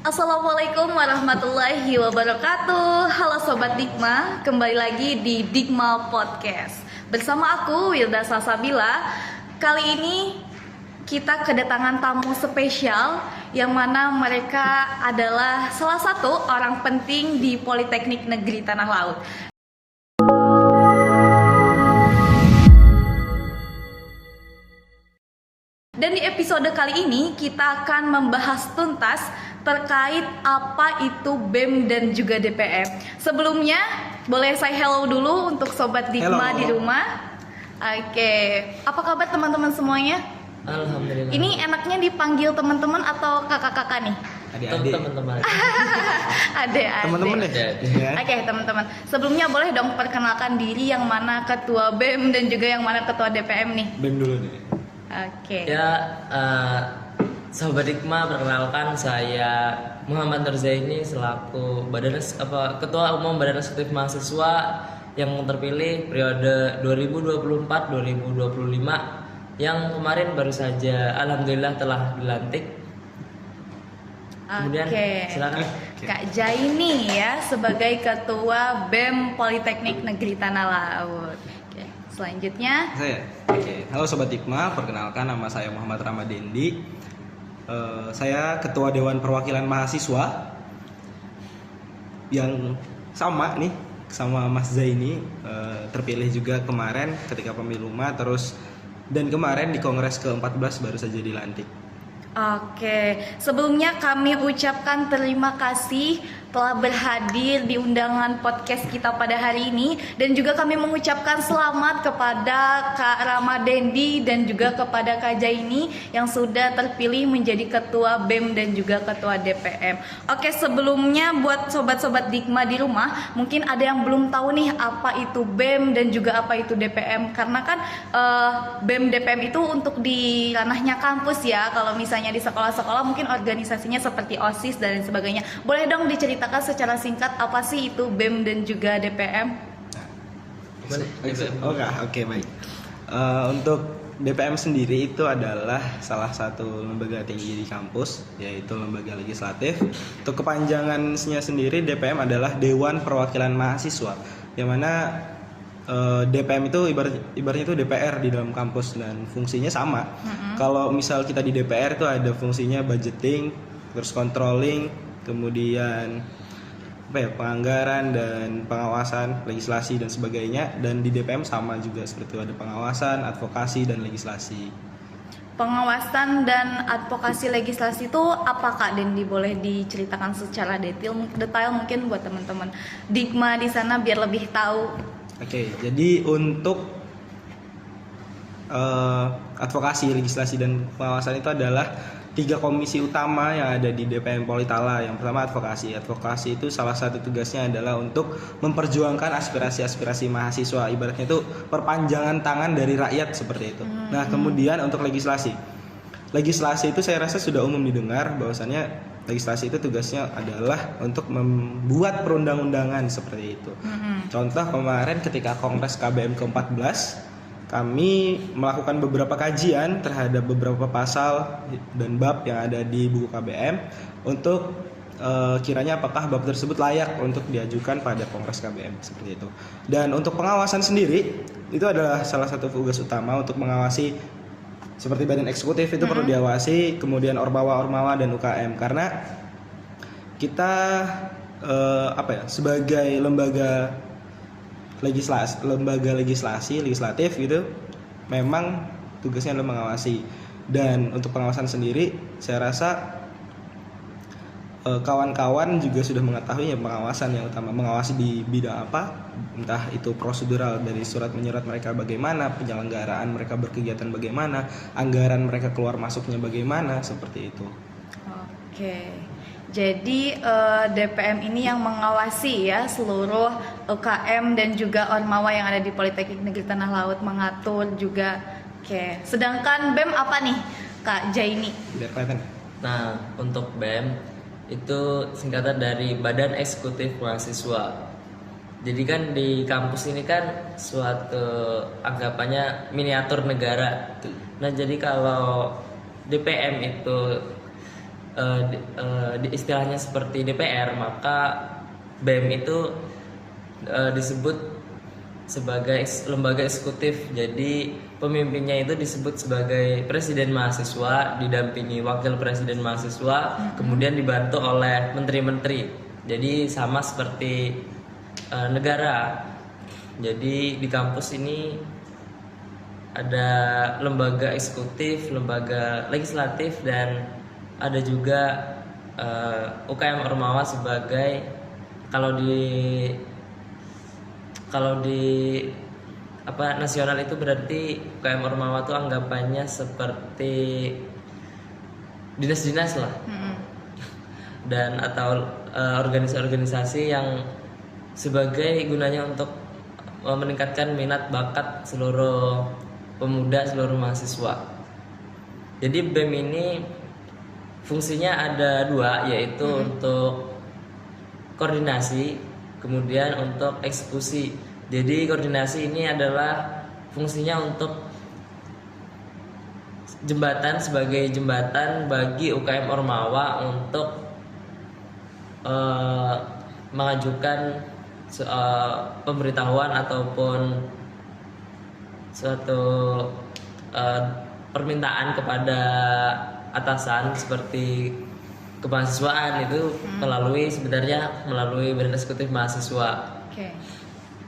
Assalamualaikum warahmatullahi wabarakatuh. Halo Sobat Dikma, kembali lagi di Dikma Podcast bersama aku Wilda Salsabila. Kali ini kita kedatangan tamu spesial yang mana mereka adalah salah satu orang penting di Politeknik Negeri Tanah Laut. Dan di episode kali ini kita akan membahas tuntas terkait apa itu BEM dan juga DPM. Sebelumnya boleh saya hello dulu untuk Sobat Dikma di rumah. Oke, apa kabar teman-teman semuanya? Alhamdulillah. Ini enaknya dipanggil teman-teman atau kakak-kakak nih? Adik-adik. Teman-teman. Adik-adik. Teman-teman deh. Ya. Oke, teman-teman. Sebelumnya boleh dong perkenalkan diri yang mana ketua BEM dan juga yang mana ketua DPM nih? BEM dulu nih. Oke. Ya, Sobat Dikma, perkenalkan saya Muhammad Nurzaini selaku Ketua Umum Badan Eksekutif Mahasiswa yang terpilih periode 2024-2025 yang kemarin baru saja alhamdulillah telah dilantik. Kemudian silakan Kak Jaini ya sebagai ketua BEM Politeknik Negeri Tanah Laut. Oke, selanjutnya Halo Sobat Dikma, perkenalkan nama saya Muhammad Ramadendi. Saya Ketua Dewan Perwakilan Mahasiswa yang sama nih sama Mas Zaini, terpilih juga kemarin ketika pemilu dan kemarin di Kongres ke-14 baru saja dilantik. Oke, sebelumnya kami ucapkan terima kasih telah berhadir di undangan podcast kita pada hari ini. Dan juga kami mengucapkan selamat kepada Kak Ramadendi dan juga kepada Kak Jaini yang sudah terpilih menjadi Ketua BEM dan juga Ketua DPM. Oke, sebelumnya buat sobat-sobat Dikma di rumah, mungkin ada yang belum tahu nih apa itu BEM dan juga apa itu DPM. Karena kan BEM DPM itu untuk di ranahnya kampus ya. Kalau misalnya di sekolah-sekolah mungkin organisasinya seperti OSIS dan lain sebagainya. Boleh dong diceritakan secara singkat apa sih itu BEM dan juga DPM? Oke, baik. Untuk DPM sendiri itu adalah salah satu lembaga tinggi di kampus, yaitu lembaga legislatif. Untuk kepanjangannya sendiri, DPM adalah Dewan Perwakilan Mahasiswa, yang mana DPM itu ibaratnya itu DPR di dalam kampus dan fungsinya sama. Kalau misal kita di DPR itu ada fungsinya budgeting, terus controlling, kemudian penganggaran dan pengawasan, legislasi dan sebagainya. Dan di DPM sama juga seperti itu, ada pengawasan, advokasi dan legislasi. Pengawasan dan advokasi legislasi itu apa Kak Dendi? Boleh diceritakan secara detail mungkin buat teman-teman Dikma di sana biar lebih tahu. Oke, jadi untuk advokasi, legislasi dan pengawasan itu adalah 3 komisi utama yang ada di DPM Politala. Yang pertama advokasi. Advokasi itu salah satu tugasnya adalah untuk memperjuangkan aspirasi-aspirasi mahasiswa. Ibaratnya itu perpanjangan tangan dari rakyat seperti itu. Nah, kemudian untuk legislasi. Legislasi itu saya rasa sudah umum didengar bahwasannya legislasi itu tugasnya adalah untuk membuat perundang-undangan seperti itu. Contoh kemarin ketika Kongres KBM ke-14, kami melakukan beberapa kajian terhadap beberapa pasal dan bab yang ada di buku KBM untuk kiranya apakah bab tersebut layak untuk diajukan pada Kongres KBM seperti itu. Dan untuk pengawasan sendiri itu adalah salah satu tugas utama untuk mengawasi seperti badan eksekutif itu perlu diawasi, kemudian ormawa dan UKM, karena kita sebagai lembaga legislatif gitu, memang tugasnya adalah mengawasi. Dan untuk pengawasan sendiri saya rasa kawan-kawan juga sudah mengetahui pengawasan yang utama, mengawasi di bidang apa, entah itu prosedural dari surat menyurat mereka bagaimana, penyelenggaraan mereka berkegiatan bagaimana, anggaran mereka keluar masuknya bagaimana, seperti itu. Oke, jadi DPM ini yang mengawasi ya seluruh UKM dan juga ormawa yang ada di Politeknik Negeri Tanah Laut, mengatur juga. Oke, sedangkan BEM apa nih Kak Jaini? Biar kelihatan. Nah, untuk BEM itu singkatan dari Badan Eksekutif Mahasiswa. Jadi kan di kampus ini kan suatu anggapannya miniatur negara. Nah, jadi kalau DPM itu istilahnya seperti DPR, maka BEM itu disebut sebagai lembaga eksekutif. Jadi pemimpinnya itu disebut sebagai presiden mahasiswa, didampingi wakil presiden mahasiswa, kemudian dibantu oleh menteri-menteri. Jadi sama seperti negara. Jadi di kampus ini ada lembaga eksekutif, lembaga legislatif, dan ada juga UKM Ormawa sebagai kalau di nasional itu berarti UKM Ormawa itu anggapannya seperti dinas-dinas lah, dan atau organisasi-organisasi yang sebagai gunanya untuk meningkatkan minat bakat seluruh pemuda, seluruh mahasiswa. Jadi BEM ini fungsinya ada dua, yaitu untuk koordinasi, kemudian untuk eksekusi. Jadi koordinasi ini adalah fungsinya untuk jembatan, sebagai jembatan bagi UKM Ormawa untuk mengajukan pemberitahuan ataupun suatu permintaan kepada atasan seperti kemahasiswaan itu melalui badan eksekutif mahasiswa. Oke.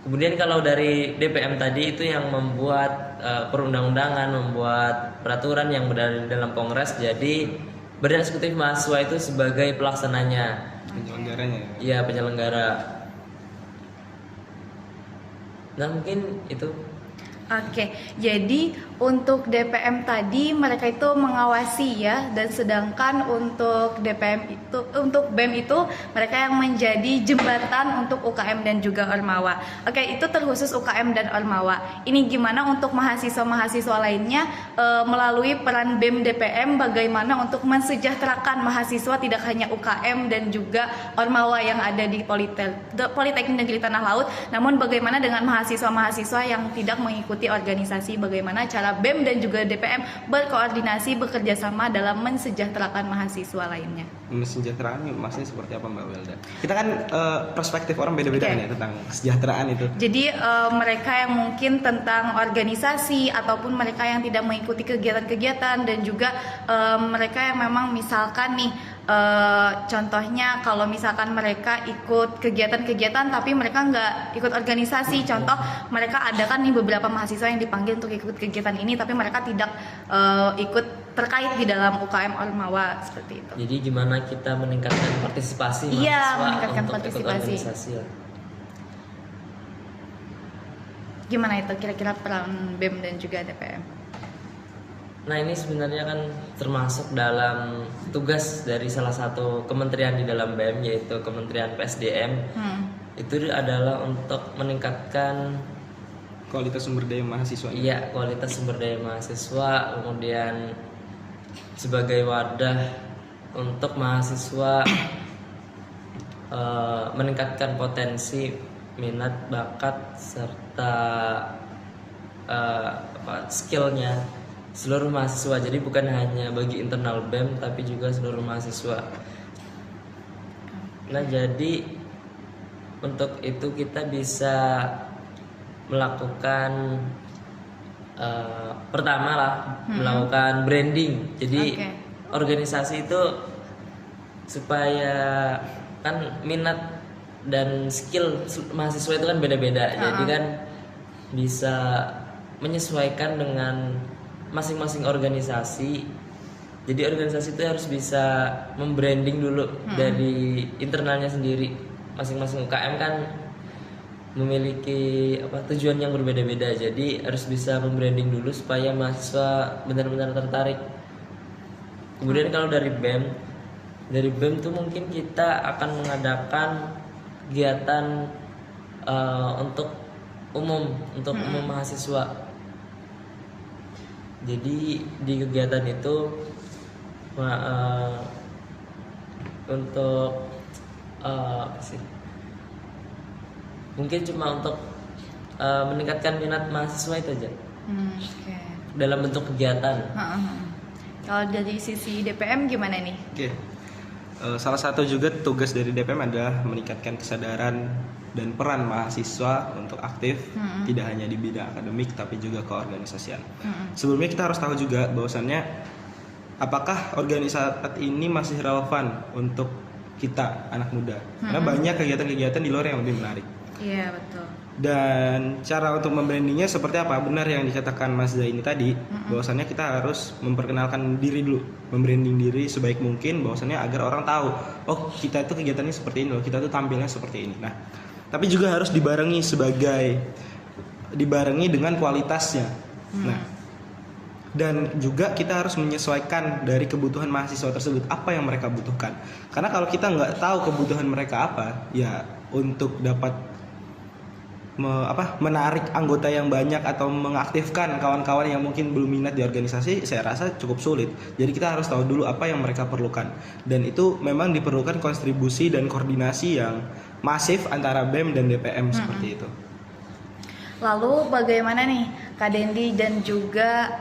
Kemudian kalau dari DPM tadi itu yang membuat perundang-undangan, membuat peraturan yang berada di dalam kongres. Jadi badan eksekutif mahasiswa itu sebagai pelaksananya, Penyelenggaranya. iya, penyelenggara. Nah mungkin itu. Oke, jadi untuk DPM tadi mereka itu mengawasi ya, dan sedangkan untuk BEM itu mereka yang menjadi jembatan untuk UKM dan juga Ormawa. Oke, itu terkhusus UKM dan Ormawa. Ini gimana untuk mahasiswa-mahasiswa lainnya melalui peran BEM DPM, bagaimana untuk mensejahterakan mahasiswa tidak hanya UKM dan juga Ormawa yang ada di Politeknik Negeri Tanah Laut, namun bagaimana dengan mahasiswa-mahasiswa yang tidak mengikuti organisasi, bagaimana cara BEM dan juga DPM berkoordinasi, bekerja sama dalam mensejahterakan mahasiswa lainnya. Kesejahteraan maksudnya seperti apa Mbak Welda? Kita kan perspektif orang beda-beda kan ya tentang kesejahteraan itu. Jadi mereka yang mungkin tentang organisasi ataupun mereka yang tidak mengikuti kegiatan-kegiatan, dan juga mereka yang memang misalkan nih contohnya kalau misalkan mereka ikut kegiatan-kegiatan tapi mereka nggak ikut organisasi. Contoh, mereka ada kan nih beberapa mahasiswa yang dipanggil untuk ikut kegiatan ini tapi mereka tidak ikut terkait di dalam UKM Ormawa, seperti itu. Jadi gimana kita meningkatkan partisipasi mahasiswa meningkatkan untuk partisipasi. ikut organisasi lah. Gimana itu kira-kira peran BEM dan juga DPM? Nah ini sebenarnya kan termasuk dalam tugas dari salah satu kementerian di dalam BEM, yaitu Kementerian PSDM. Itu adalah untuk meningkatkan Kualitas sumber daya mahasiswa. iya, kualitas sumber daya mahasiswa, kemudian sebagai wadah untuk mahasiswa meningkatkan potensi, minat, bakat, serta skillnya seluruh mahasiswa. Jadi bukan hanya bagi internal BEM tapi juga seluruh mahasiswa. Nah jadi untuk itu kita bisa melakukan pertama lah melakukan branding. Jadi organisasi itu supaya kan minat dan skill mahasiswa itu kan beda-beda. Jadi kan bisa menyesuaikan dengan masing-masing organisasi. Jadi organisasi itu harus bisa membranding dulu dari internalnya sendiri. Masing-masing UKM kan memiliki tujuan yang berbeda-beda. Jadi harus bisa membranding dulu supaya mahasiswa benar-benar tertarik. Kemudian kalau dari BEM tuh mungkin kita akan mengadakan kegiatan untuk umum mahasiswa. Jadi di kegiatan itu untuk mungkin cuma untuk meningkatkan minat mahasiswa itu aja. Dalam bentuk kegiatan. Kalau dari sisi DPM gimana nih? Oke. Salah satu juga tugas dari DPM adalah meningkatkan kesadaran dan peran mahasiswa untuk aktif, tidak hanya di bidang akademik tapi juga keorganisasian. Sebelumnya kita harus tahu juga bahwasannya apakah organisasi ini masih relevan untuk kita anak muda, karena banyak kegiatan-kegiatan di luar yang lebih menarik. Iya, betul. Dan cara untuk membrandingnya seperti apa? Benar yang dikatakan Mas Zaini tadi, bahwasannya kita harus memperkenalkan diri dulu, membranding diri sebaik mungkin, bahwasannya agar orang tahu, oh kita itu kegiatannya seperti ini loh, kita tuh tampilnya seperti ini. Nah, tapi juga harus dibarengi dengan kualitasnya. Nah, dan juga kita harus menyesuaikan dari kebutuhan mahasiswa tersebut, apa yang mereka butuhkan. Karena kalau kita nggak tahu kebutuhan mereka apa, ya untuk dapat menarik anggota yang banyak atau mengaktifkan kawan-kawan yang mungkin belum minat di organisasi, saya rasa cukup sulit. Jadi kita harus tahu dulu apa yang mereka perlukan, dan itu memang diperlukan kontribusi dan koordinasi yang masif antara BEM dan DPM seperti itu. Lalu bagaimana nih Kak Dendi dan juga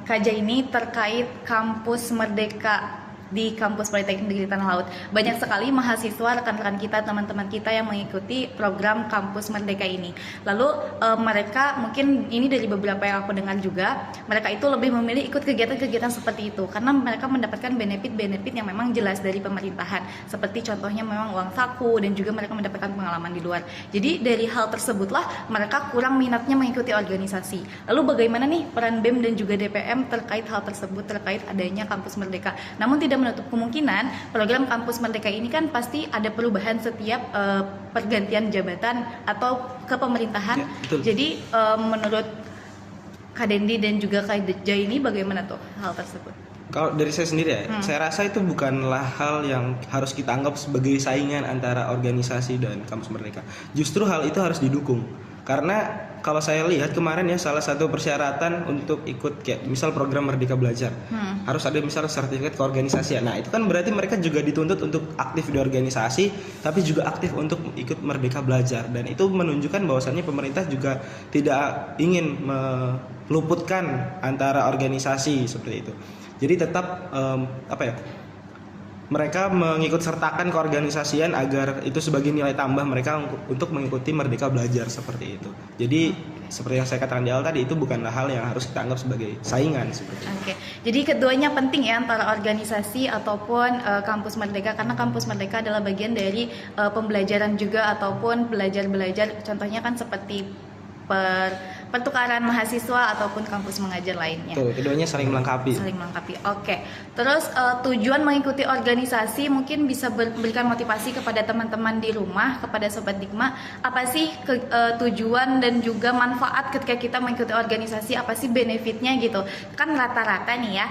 Kak Jaini terkait kampus Merdeka di Kampus Politeknik Negeri Tanah Laut? Banyak sekali mahasiswa, rekan-rekan kita, teman-teman kita yang mengikuti program Kampus Merdeka ini. Lalu mereka, mungkin ini dari beberapa yang aku dengar juga, mereka itu lebih memilih ikut kegiatan-kegiatan seperti itu karena mereka mendapatkan benefit-benefit yang memang jelas dari pemerintahan, seperti contohnya memang uang saku, dan juga mereka mendapatkan pengalaman di luar. Jadi dari hal tersebutlah mereka kurang minatnya mengikuti organisasi. Lalu bagaimana nih peran BEM dan juga DPM terkait hal tersebut, terkait adanya Kampus Merdeka? Namun tidak menutup kemungkinan program Kampus Merdeka ini kan pasti ada perubahan setiap pergantian jabatan atau kepemerintahan. Ya, betul. Jadi menurut Kak Dendi dan juga Kak Jaini, bagaimana tuh hal tersebut? Kalau dari saya sendiri ya, saya rasa itu bukanlah hal yang harus kita anggap sebagai saingan antara organisasi dan Kampus Merdeka. Justru hal itu harus didukung. Karena kalau saya lihat kemarin ya, salah satu persyaratan untuk ikut kayak misal program Merdeka Belajar, harus ada misal sertifikat keorganisasian. Nah, itu kan berarti mereka juga dituntut untuk aktif di organisasi, tapi juga aktif untuk ikut Merdeka Belajar. Dan itu menunjukkan bahwasannya pemerintah juga tidak ingin meluputkan antara organisasi seperti itu. Jadi tetap mereka mengikut sertakan keorganisasian agar itu sebagai nilai tambah mereka untuk mengikuti Merdeka Belajar seperti itu. Jadi seperti yang saya katakan di awal tadi, itu bukanlah hal yang harus kita anggap sebagai saingan seperti itu. Oke. Jadi keduanya penting ya, antara organisasi ataupun Kampus Merdeka, karena Kampus Merdeka adalah bagian dari pembelajaran juga ataupun belajar-belajar, contohnya kan seperti pertukaran mahasiswa ataupun kampus mengajar lainnya. Tuh, keduanya saling melengkapi. Saling melengkapi. Oke. Terus tujuan mengikuti organisasi mungkin bisa memberikan motivasi kepada teman-teman di rumah, kepada Sobat Dikma. Apa sih tujuan dan juga manfaat ketika kita mengikuti organisasi? Apa sih benefitnya gitu? Kan rata-rata nih ya,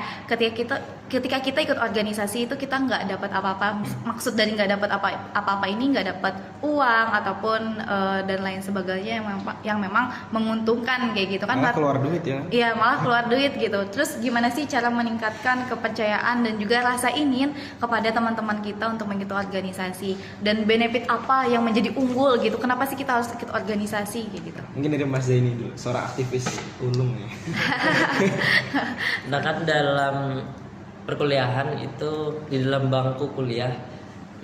ketika kita ikut organisasi itu kita nggak dapat apa-apa. Maksud dari nggak dapat apa-apa ini nggak dapat uang ataupun dan lain sebagainya yang memang menguntungkan kayak gitu kan. Malah keluar duit ya. Iya, malah keluar duit gitu. Terus gimana sih cara meningkatkan kepercayaan dan juga rasa ingin kepada teman-teman kita untuk mengikuti organisasi, dan benefit apa yang menjadi unggul gitu? Kenapa sih kita harus ikut organisasi kayak gitu? Mungkin dari Mas Zaini dulu, seorang aktivis ulung nih. Nah kan dalam perkuliahan itu, di dalam bangku kuliah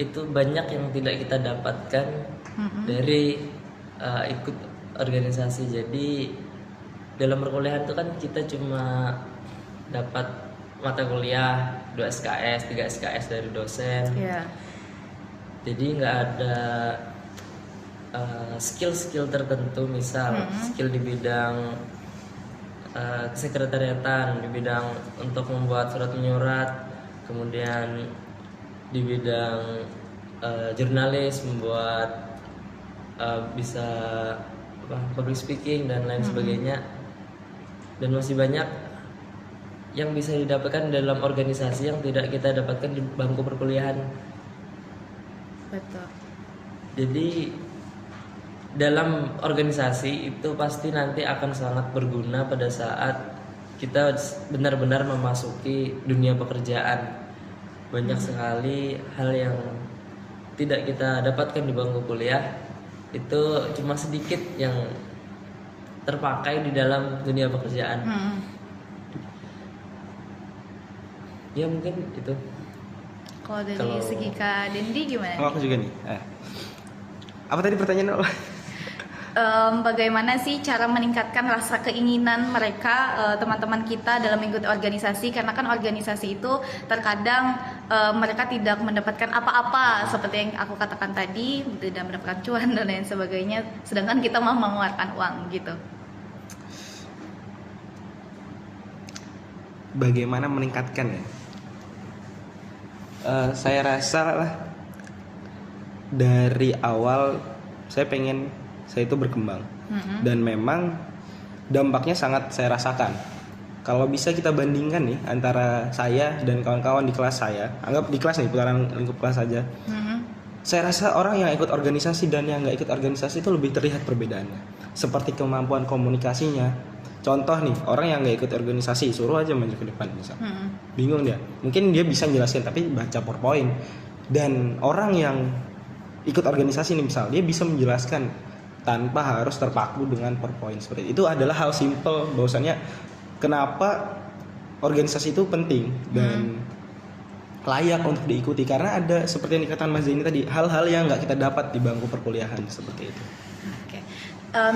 itu banyak yang tidak kita dapatkan dari ikut organisasi. Jadi dalam perkuliahan itu kan kita cuma dapat mata kuliah 2 SKS, 3 SKS dari dosen. Iya. Jadi nggak ada skill-skill tertentu, misal skill di bidang kesekretariatan, di bidang untuk membuat surat menyurat, kemudian di bidang jurnalis, membuat bisa public speaking dan lain sebagainya. Dan masih banyak yang bisa didapatkan dalam organisasi yang tidak kita dapatkan di bangku perkuliahan. Betul. Jadi dalam organisasi itu pasti nanti akan sangat berguna pada saat kita benar-benar memasuki dunia pekerjaan. Banyak sekali hal yang tidak kita dapatkan di bangku kuliah, itu cuma sedikit yang terpakai di dalam dunia pekerjaan. Ya mungkin itu. Kalau dari Kalau- segi Kak Dendi gimana? Oh, aku juga nih. Apa tadi pertanyaan? Bagaimana sih cara meningkatkan rasa keinginan mereka, teman-teman kita dalam mengikuti organisasi, karena kan organisasi itu terkadang mereka tidak mendapatkan apa-apa seperti yang aku katakan tadi, tidak mendapatkan cuan dan lain sebagainya, sedangkan kita mau mengeluarkan uang gitu. Bagaimana meningkatkan ya? Saya rasa lah dari awal saya pengen saya itu berkembang dan memang dampaknya sangat saya rasakan. Kalau bisa kita bandingkan nih antara saya dan kawan-kawan di kelas saya, anggap di kelas nih, putaran lingkup kelas saja. Saya rasa orang yang ikut organisasi dan yang nggak ikut organisasi itu lebih terlihat perbedaannya. Seperti kemampuan komunikasinya. Contoh nih, orang yang nggak ikut organisasi suruh aja maju ke depan misal. Bingung dia. Mungkin dia bisa jelasin tapi baca PowerPoint. Dan orang yang ikut organisasi nih misal, dia bisa menjelaskan tanpa harus terpaku dengan PowerPoint seperti itu. Adalah hal simple bahwasannya kenapa organisasi itu penting dan layak untuk diikuti, karena ada seperti yang dikatakan Mas Zaini tadi, hal-hal yang nggak kita dapat di bangku perkuliahan seperti itu. Oke.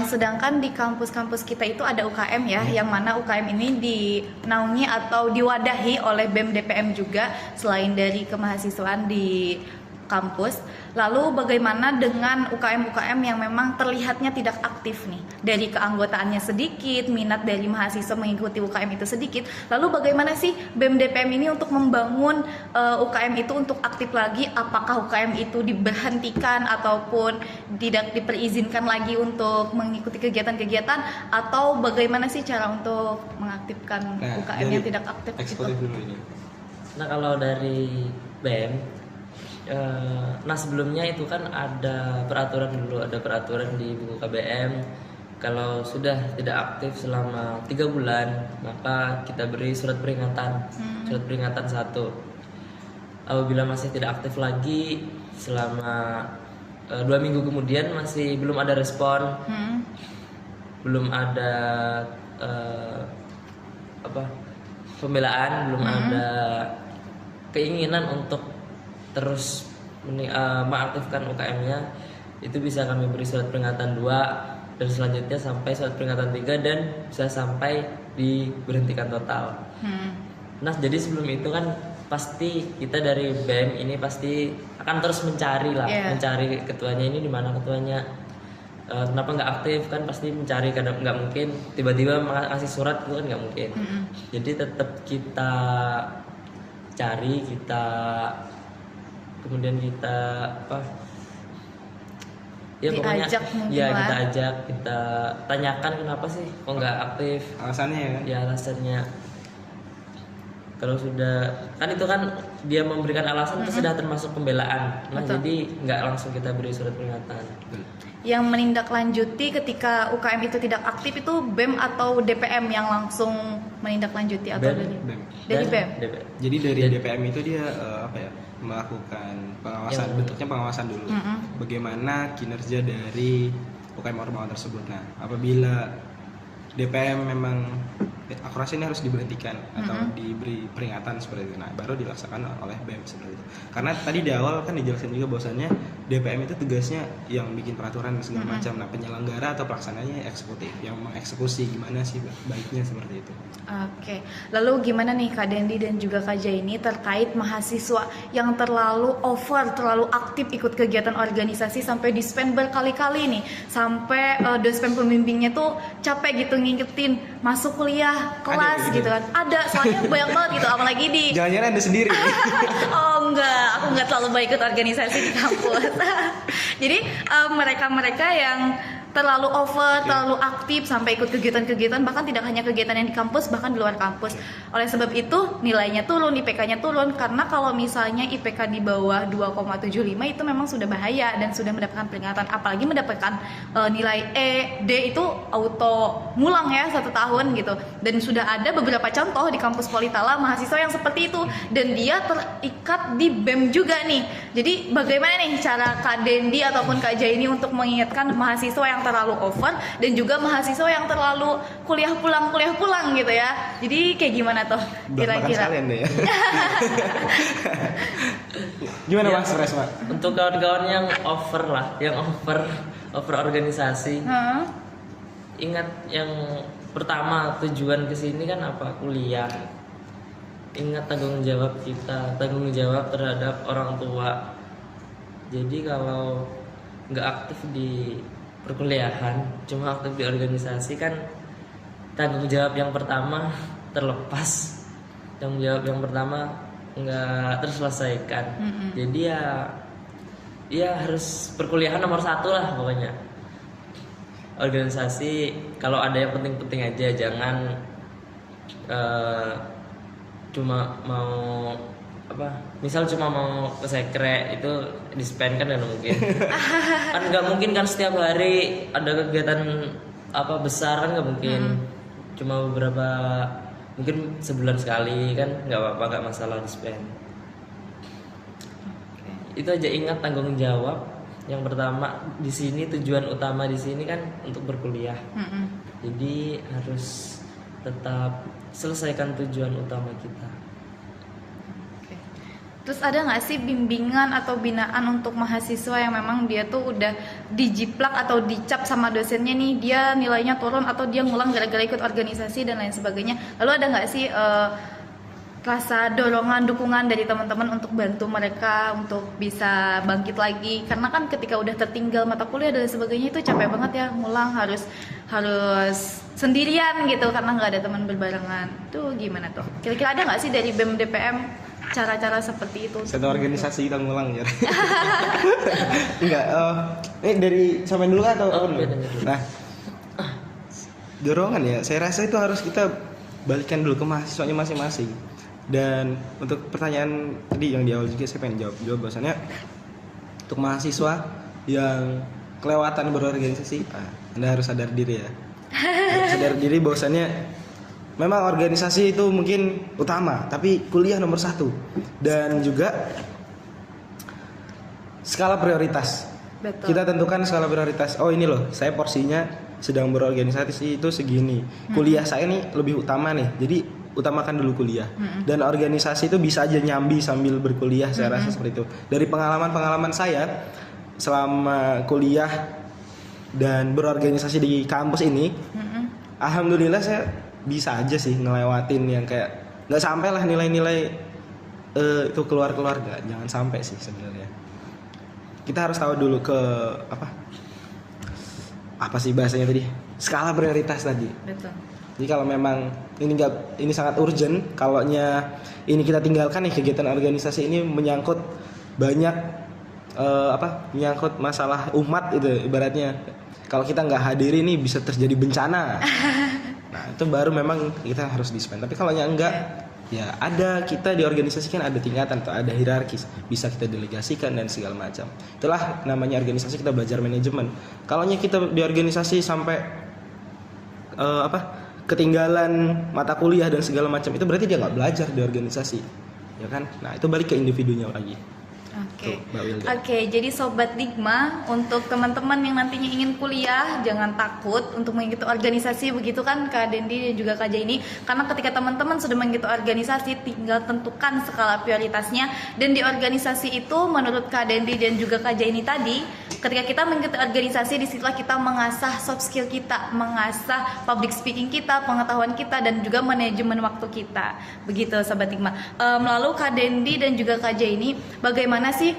Sedangkan di kampus-kampus kita itu ada UKM ya, yang mana UKM ini dinaungi atau diwadahi oleh BEM DPM juga selain dari kemahasiswaan di kampus. Lalu bagaimana dengan UKM-UKM yang memang terlihatnya tidak aktif nih, dari keanggotaannya sedikit, minat dari mahasiswa mengikuti UKM itu sedikit. Lalu bagaimana sih BEM DPM ini untuk membangun UKM itu untuk aktif lagi? Apakah UKM itu diberhentikan ataupun tidak diperizinkan lagi untuk mengikuti kegiatan-kegiatan, atau bagaimana sih cara untuk mengaktifkan UKM yang tidak aktif Eksekutif itu? dulu ini. Nah kalau dari BEM, nah sebelumnya itu kan ada peraturan dulu, ada peraturan di buku KBM. Kalau sudah tidak aktif selama 3 bulan, maka kita beri surat peringatan, surat peringatan 1. Apabila masih tidak aktif lagi selama 2 minggu kemudian masih belum ada respon, belum ada pembelaan, belum ada keinginan untuk terus mengaktifkan UKM-nya, itu bisa kami beri surat peringatan 2 dan selanjutnya sampai surat peringatan 3 dan bisa sampai diberhentikan total. Nah jadi sebelum itu kan pasti kita dari BEM ini pasti akan terus mencari lah, mencari ketuanya ini di mana ketuanya, kenapa nggak aktif, kan pasti mencari, kadang nggak mungkin tiba-tiba ngasih surat itu kan nggak mungkin. Jadi tetap kita cari, kemudian kita pokoknya kita ajak, kita tanyakan kenapa sih kok nggak aktif, Alasannya ya kan? ya alasannya. Kalau sudah kan itu kan dia memberikan alasan itu sudah termasuk pembelaan. Nah jadi nggak langsung kita beri surat peringatan. Yang menindaklanjuti ketika UKM itu tidak aktif itu BEM atau DPM yang langsung menindaklanjuti atau BEM. dari BEM? Jadi dari DPM itu dia melakukan pengawasan, bentuknya pengawasan dulu. Bagaimana kinerja dari UKM ormawa tersebut. Nah, apabila DPM memang aku rasa ini harus diberhentikan atau diberi peringatan seperti itu, nah baru dilaksanakan oleh BEM seperti itu. Karena tadi di awal kan dijelaskan juga bahwasannya DPM itu tugasnya yang bikin peraturan dan segala macam. Nah penyelenggara atau pelaksananya eksekutif yang mengeksekusi gimana sih baiknya seperti itu. Oke, lalu gimana nih Kak Dendi dan juga Kak Jaini terkait mahasiswa yang terlalu terlalu aktif ikut kegiatan organisasi sampai di-spend berkali-kali nih, sampai dosen pembimbingnya tuh capek gitu ngingetin masuk kuliah, kelas gitu? gitu kan. Ada, soalnya banyak banget gitu, apalagi di Jangan-jangan Anda sendiri. oh enggak, aku enggak terlalu baik ikut organisasi di kampus. Jadi mereka-mereka yang terlalu terlalu aktif sampai ikut kegiatan-kegiatan, bahkan tidak hanya kegiatan yang di kampus, bahkan di luar kampus. Oleh sebab itu nilainya turun, IPK-nya turun, karena kalau misalnya IPK di bawah 2,75 itu memang sudah bahaya dan sudah mendapatkan peringatan, apalagi mendapatkan nilai E, D itu auto ngulang ya 1 tahun gitu. Dan sudah ada beberapa contoh di kampus Politala mahasiswa yang seperti itu, dan dia terikat di BEM juga nih. Jadi bagaimana nih cara Kak Dendi ataupun Kak Jaini untuk mengingatkan mahasiswa yang yang terlalu over dan juga mahasiswa yang terlalu kuliah pulang gitu ya. Jadi kayak gimana tuh Belak-belakan kira-kira? sekalian deh ya. Gimana Ya, Mas Resma? Untuk kawan-kawan yang over lah, yang over organisasi, ingat yang pertama tujuan kesini kan apa? Kuliah. Ingat tanggung jawab kita, tanggung jawab terhadap orang tua. Jadi kalau nggak aktif di perkuliahan, cuma aktif di organisasi kan tanggung jawab yang pertama terlepas, tanggung jawab yang pertama nggak terselesaikan. Jadi ya harus perkuliahan nomor satu lah pokoknya. Organisasi kalau ada yang penting-penting aja, jangan cuma mau misal cuma mau ke sekre itu dispen kan nggak mungkin. Kan nggak mungkin kan setiap hari ada kegiatan besar kan nggak mungkin. Cuma beberapa, mungkin sebulan sekali kan nggak apa-apa, nggak masalah dispen. Itu aja, ingat tanggung jawab yang pertama di sini, tujuan utama di sini kan untuk berkuliah. Jadi harus tetap selesaikan tujuan utama kita. Oke. Terus ada nggak sih bimbingan atau binaan untuk mahasiswa yang memang dia tuh udah dijiplak atau dicap sama dosennya nih, dia nilainya turun atau dia ngulang gara-gara ikut organisasi dan lain sebagainya. Lalu ada nggak sih rasa dorongan, dukungan dari teman-teman untuk bantu mereka untuk bisa bangkit lagi? Karena kan ketika udah tertinggal mata kuliah dan sebagainya itu capek banget ya, ngulang harus sendirian gitu karena nggak ada teman berbarengan. Tuh gimana tuh? Kira-kira ada nggak sih dari BEM DPM cara-cara seperti itu? Satu organisasi kita ngulang ya. Enggak, ini dari sampai dulu atau apa dulu? Nah, dorongan ya, saya rasa itu harus kita balikan dulu ke mahasiswanya masing-masing. Dan untuk pertanyaan tadi yang di awal juga saya pengen jawab bahwasannya untuk mahasiswa yang kelewatan berorganisasi, Anda harus sadar diri ya. Harus sadar diri bahwasannya memang organisasi itu mungkin utama, tapi kuliah nomor satu. Dan juga skala prioritas. Betul. Kita tentukan skala prioritas. Oh ini loh, saya porsinya sedang berorganisasi itu segini. Kuliah saya nih lebih utama nih. Jadi utamakan dulu kuliah. Dan organisasi itu bisa aja nyambi sambil berkuliah, saya rasa seperti itu. Dari pengalaman saya selama kuliah dan berorganisasi di kampus ini, alhamdulillah saya bisa aja sih ngelewatin yang kayak nggak sampai lah nilai-nilai itu keluar nggak, jangan sampai sih sebenarnya. Kita harus tahu dulu ke apa sih bahasanya tadi, skala prioritas tadi. Betul. Jadi kalau memang ini sangat urgent, kalaunya ini kita tinggalkan nih, kegiatan organisasi ini menyangkut banyak menyangkut masalah umat itu ibaratnya. Kalau kita nggak hadiri ini bisa terjadi bencana. Nah itu baru memang kita harus dispen. Tapi kalau enggak, ya ada, kita di organisasi kan ada tingkatan atau ada hierarkis, bisa kita delegasikan dan segala macam. Itulah namanya organisasi, kita belajar manajemen. Kalaunya kita di organisasi sampai ketinggalan mata kuliah dan segala macam, itu berarti dia nggak belajar di organisasi, ya kan? Nah itu balik ke individunya lagi. Oke, jadi Sobat Digma, untuk teman-teman yang nantinya ingin kuliah, jangan takut untuk mengikuti organisasi, begitu kan Kak Dendi dan juga Kak Jaini. Karena ketika teman-teman sudah mengikuti organisasi, tinggal tentukan skala prioritasnya. Dan di organisasi itu, menurut Kak Dendi dan juga Kak Jaini tadi, ketika kita mengikuti organisasi, disitulah kita mengasah soft skill kita, mengasah public speaking kita, pengetahuan kita, dan juga manajemen waktu kita. Begitu Sobat Digma. Lalu Kak Dendi dan juga Kak Jaini, bagaimana sih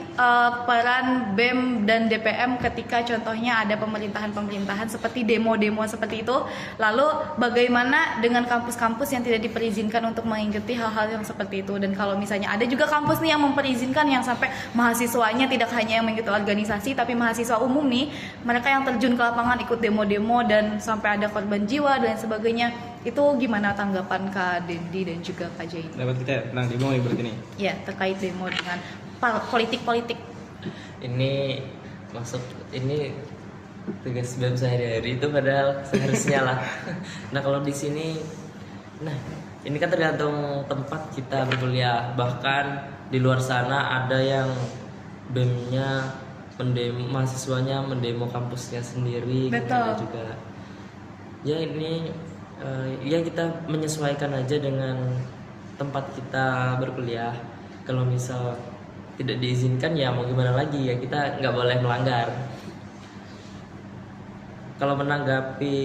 peran BEM dan DPM ketika contohnya ada pemerintahan seperti demo-demo seperti itu? Lalu bagaimana dengan kampus-kampus yang tidak diperizinkan untuk mengikuti hal-hal yang seperti itu? Dan kalau misalnya ada juga kampus nih yang memperizinkan, yang sampai mahasiswanya tidak hanya yang mengikuti organisasi, tapi mahasiswa umum nih, mereka yang terjun ke lapangan ikut demo-demo dan sampai ada korban jiwa dan sebagainya. Itu gimana tanggapan Kak Dendi dan juga Kak Jaini? Dapat kita tenang demo nih berarti nih. Ya, terkait demo dengan politik-politik. Ini tugas BEM sehari-hari itu padahal seharusnya lah. Nah kalau di sini, ini kan tergantung tempat kita berkuliah. Bahkan di luar sana ada yang BEM-nya mahasiswanya mendemo kampusnya sendiri. Betul. Kemudian juga ya ini ya kita menyesuaikan aja dengan tempat kita berkuliah. Kalau misal tidak diizinkan ya mau gimana lagi, ya kita nggak boleh melanggar. Kalau menanggapi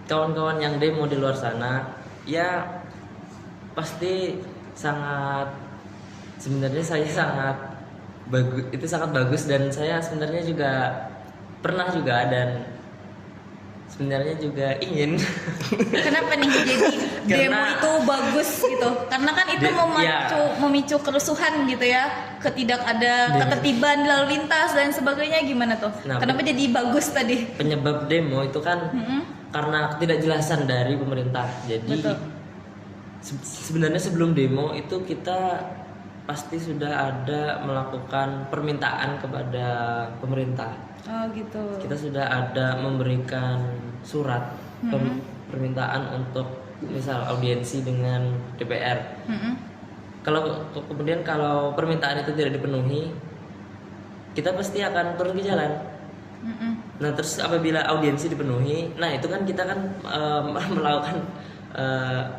kawan-kawan yang demo di luar sana, ya pasti sebenarnya saya sangat bagus, itu sangat bagus, dan saya sebenarnya juga pernah juga, dan sebenarnya juga ingin. Kenapa nih jadi demo Karena- itu bagus gitu? Karena kan itu memicu kerusuhan gitu ya, ketertiban lalu lintas dan sebagainya, gimana tuh? Nah, Kenapa jadi bagus tadi? Penyebab demo itu kan karena ketidakjelasan dari pemerintah. Jadi Betul. sebenarnya sebelum demo itu kita pasti sudah ada melakukan permintaan kepada pemerintah. Oh gitu. Kita sudah ada memberikan surat permintaan untuk misal audiensi dengan DPR. Kemudian kalau permintaan itu tidak dipenuhi, kita pasti akan turun ke jalan. Nah terus apabila audiensi dipenuhi, nah itu kan kita kan melakukan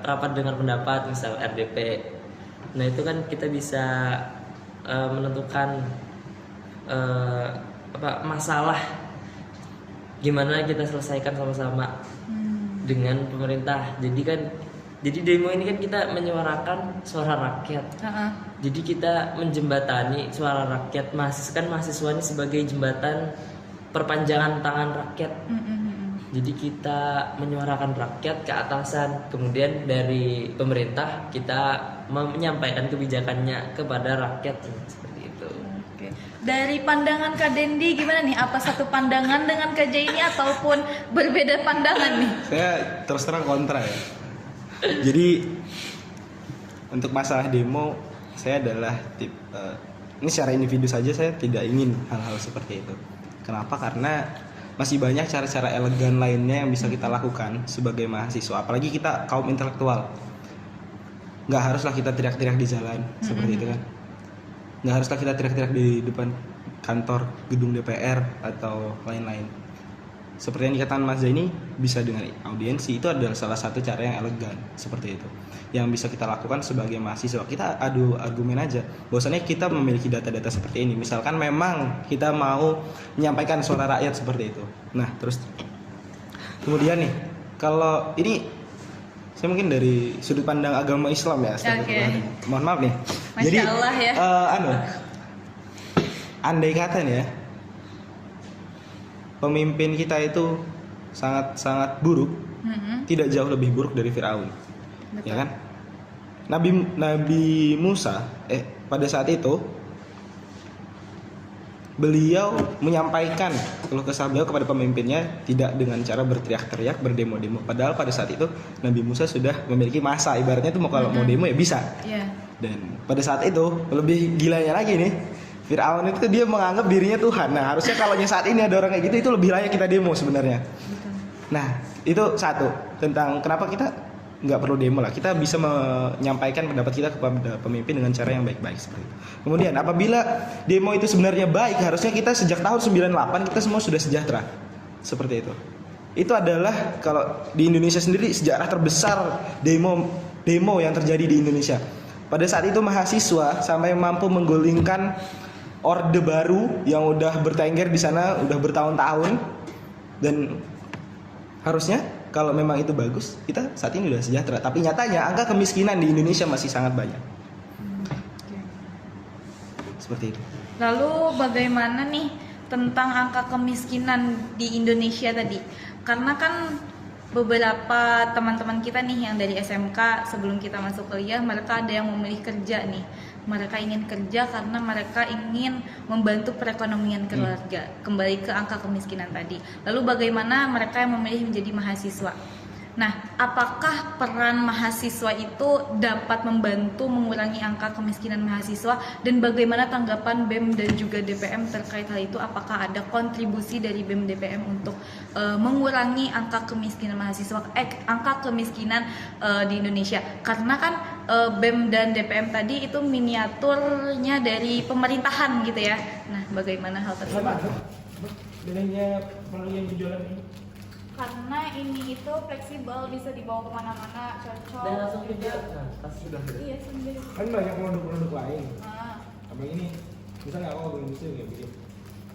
rapat dengar pendapat, misal RDP. Nah itu kan kita bisa menentukan masalah gimana kita selesaikan sama-sama dengan pemerintah. Jadi demo ini kan kita menyuarakan suara rakyat. Jadi kita menjembatani suara rakyat, mahasiswa ini sebagai jembatan perpanjangan tangan rakyat. Jadi kita menyuarakan rakyat ke atasan, kemudian dari pemerintah kita menyampaikan kebijakannya kepada rakyat, seperti itu. Oke. Dari pandangan Kak Dendi gimana nih? Apa satu pandangan dengan Kak Jay ini ataupun berbeda pandangan nih? Saya terus terang kontra ya. Jadi untuk masalah demo, saya adalah ini secara individu saja saya tidak ingin hal-hal seperti itu. Kenapa? Karena masih banyak cara-cara elegan lainnya yang bisa kita lakukan sebagai mahasiswa, apalagi kita kaum intelektual. Nggak haruslah kita teriak-teriak di jalan seperti itu kan. Nggak haruslah kita teriak-teriak di depan kantor gedung DPR atau lain-lain. Seperti yang dikatakan Mas Zaini, bisa dengan audiensi, itu adalah salah satu cara yang elegan seperti itu, yang bisa kita lakukan sebagai mahasiswa. Kita adu argumen aja, bahwasannya kita memiliki data-data seperti ini. Misalkan memang kita mau menyampaikan suara rakyat seperti itu. Nah terus kemudian nih, kalau ini saya mungkin dari sudut pandang agama Islam ya. Oke. Mohon maaf nih. Masya Jadi Allah ya. andai kata nih ya, pemimpin kita itu sangat buruk, tidak jauh lebih buruk dari Firaun. Betul. Ya kan? Nabi Musa pada saat itu beliau menyampaikan keluh kesah beliau kepada pemimpinnya tidak dengan cara berteriak-teriak, berdemo-demo. Padahal pada saat itu Nabi Musa sudah memiliki masa, ibaratnya tuh kalau mau demo ya bisa. Iya. Dan pada saat itu lebih gilanya lagi nih, Firaun itu dia menganggap dirinya Tuhan. Nah harusnya kalau saat ini ada orang kayak gitu, itu lebih layak kita demo sebenarnya. Betul. Nah itu satu tentang kenapa kita nggak perlu demo lah. Kita bisa menyampaikan pendapat kita kepada pemimpin dengan cara yang baik-baik seperti itu. Kemudian apabila demo itu sebenarnya baik, harusnya kita sejak tahun 98 kita semua sudah sejahtera. Seperti itu. Itu adalah kalau di Indonesia sendiri sejarah terbesar demo yang terjadi di Indonesia. Pada saat itu mahasiswa sampai mampu menggulingkan orde baru yang udah bertengger di sana udah bertahun-tahun, dan harusnya kalau memang itu bagus, kita saat ini udah sejahtera. Tapi nyatanya angka kemiskinan di Indonesia masih sangat banyak. Seperti itu. Lalu bagaimana nih tentang angka kemiskinan di Indonesia tadi? Karena kan beberapa teman-teman kita nih yang dari SMK sebelum kita masuk kuliah, mereka ada yang memilih kerja nih. Mereka ingin kerja karena mereka ingin membantu perekonomian keluarga. Kembali ke angka kemiskinan tadi. Lalu bagaimana mereka yang memilih menjadi mahasiswa? Nah, apakah peran mahasiswa itu dapat membantu mengurangi angka kemiskinan mahasiswa, dan bagaimana tanggapan BEM dan juga DPM terkait hal itu? Apakah ada kontribusi dari BEM DPM untuk mengurangi angka kemiskinan mahasiswa, angka kemiskinan di Indonesia? Karena kan BEM dan DPM tadi itu miniaturnya dari pemerintahan gitu ya. Nah, bagaimana hal tersebut? Bedanya melalui yang jualan ini. Karena ini itu fleksibel, bisa dibawa kemana-mana, cocok. Dan langsung juga. Nah, pas Sudah. Iya sendiri. Kan banyak produk-produk lain. Ah, Abang ini misalnya aku belum bisa ya bikin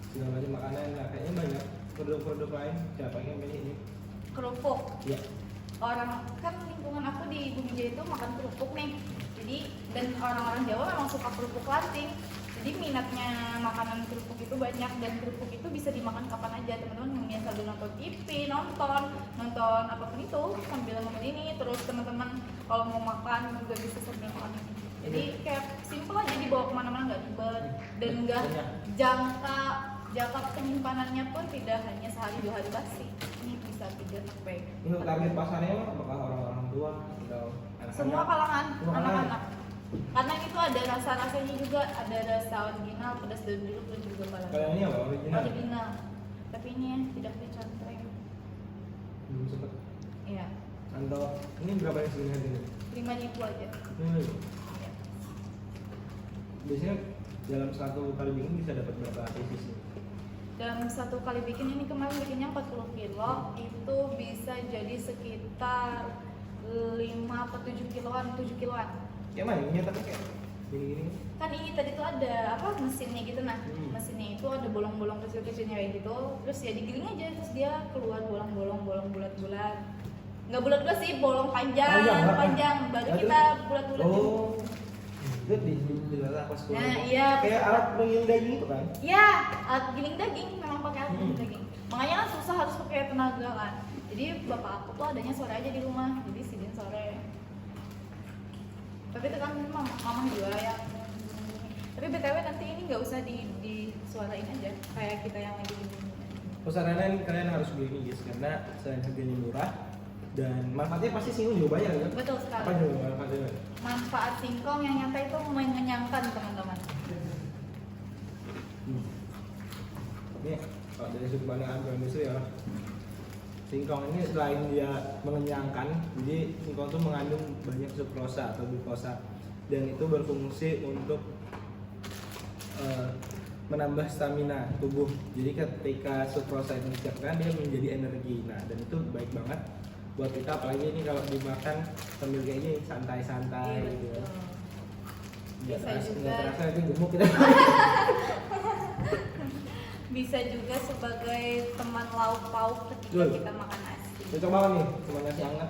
segala macam makanan, nah kayaknya banyak produk-produk lain. Siapa yang milih ini? kerupuk. Iya. Orang kan lingkungan aku di Bumi Jaya itu makan kerupuk nih. Jadi dan orang-orang Jawa memang suka kerupuk lanting. Jadi minatnya makanan kerupuk itu banyak dan kerupuk itu bisa dimakan kapan aja. Teman-teman yang biasa dulu nonton TV, nonton apapun itu sambil nonton ini. Terus teman-teman kalau mau makan juga bisa sambil makan ini. Jadi kayak simple aja dibawa kemana-mana, nggak ribet dan nggak jangka penyimpanannya pun tidak hanya sehari 2 hari basi. Ini bisa 3 sampai Ini target pasarnya apakah orang-orang tua atau anak-anak? semua kalangan Semua kalangan. anak-anak. Karena itu ada rasa-rasanya juga, ada rasa original, pedas dan jeruk dan juga Kalau balado. ini apa? Original? Original. Tapi ini ya, tidak dicontreng. Belum sempet. Iya. Atau ini berapa yang segini harganya? 5.000 aja. Ini Iya. biasanya dalam satu kali bikin bisa dapat berapa pieces nih? Dalam satu kali bikin ini kemarin bikinnya 40 kilo, itu bisa jadi sekitar 5 atau 7 kiloan, 7 kiloan. Kayak mana? Ini tapi kayak gini-gini. Kan ini tadi tuh ada apa mesinnya gitu, nah mesinnya itu ada bolong-bolong kecil-kecilnya kayak gitu, terus ya digiling aja terus dia keluar bolong-bolong bulat-bulat, nggak bulat-bulat sih, bolong panjang baru Aduh. kita bulat-bulat gitu. Oh, itu di atas pas keluar. Nah, iya. Kayak alat penggiling daging itu kan? Ya, alat giling daging memang pakai alat giling Hmm. daging, makanya kan susah, harus pakai tenaga kan. Jadi bapak aku tuh adanya sore aja di rumah, jadi sidin sore. Tapi itu kan mama juga yang. Tapi btw nanti ini nggak usah disuarain aja kayak kita yang lagi gini. Pesanan kalian harus beli ini guys karena selain harganya murah dan manfaatnya pasti singgung juga banyak kan? Betul Apa sekali. juga manfaatnya? Manfaat singkong yang nyata itu mengenyangkan teman-teman. Ini kalau dari sudut pandang agroindustri ya, singkong ini selain dia mengenyangkan, jadi singkong itu mengandung banyak sukrosa atau glukosa dan itu berfungsi untuk menambah stamina tubuh. Jadi ketika sukrosa itu diciptakan dia menjadi energi. Nah, dan itu baik banget buat kita, apalagi ini kalau dimakan sambil kayak gini santai-santai Iya, gitu ya. betul. Nggak Bisa terasa- juga. nggak terasa itu gemuk kita. Bisa juga sebagai teman lauk pauk ketika Betul. kita makan nasi. Cocok banget nih sama nasi hangat.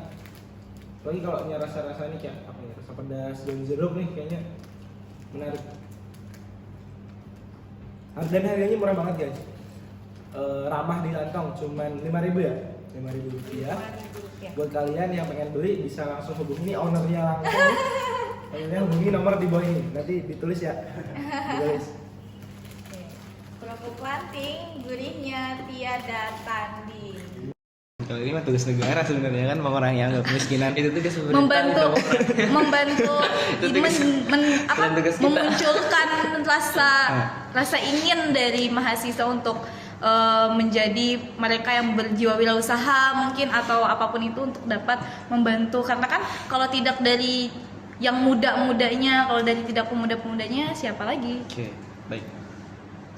Apalagi kalau punya rasa-rasa ini kayak apa ya, rasa pedas dan jeruk nih kayaknya menarik. Dan harganya murah banget guys. Ramah di kantong, cuman 5.000 ya, 5.000 rupiah. Ya. Buat kalian yang pengen beli bisa langsung hubungi ownernya langsung. Ownernya hubungi nomor di bawah ini, nanti ditulis ya. Ditulis. Kerupuk lanting, gurihnya tiada tanding. Kalau ini mah tugas negara sebenarnya kan mengurangi angka kemiskinan. Itu tugas pemerintah. membantu demokrat. membantu Itu tugas- bukan tugas kita. memunculkan rasa ingin dari mahasiswa untuk menjadi mereka yang berjiwa wirausaha mungkin atau apapun itu untuk dapat membantu, karena kan kalau tidak dari yang muda-mudanya, kalau dari tidak pemuda-pemudanya siapa lagi? Oke, baik.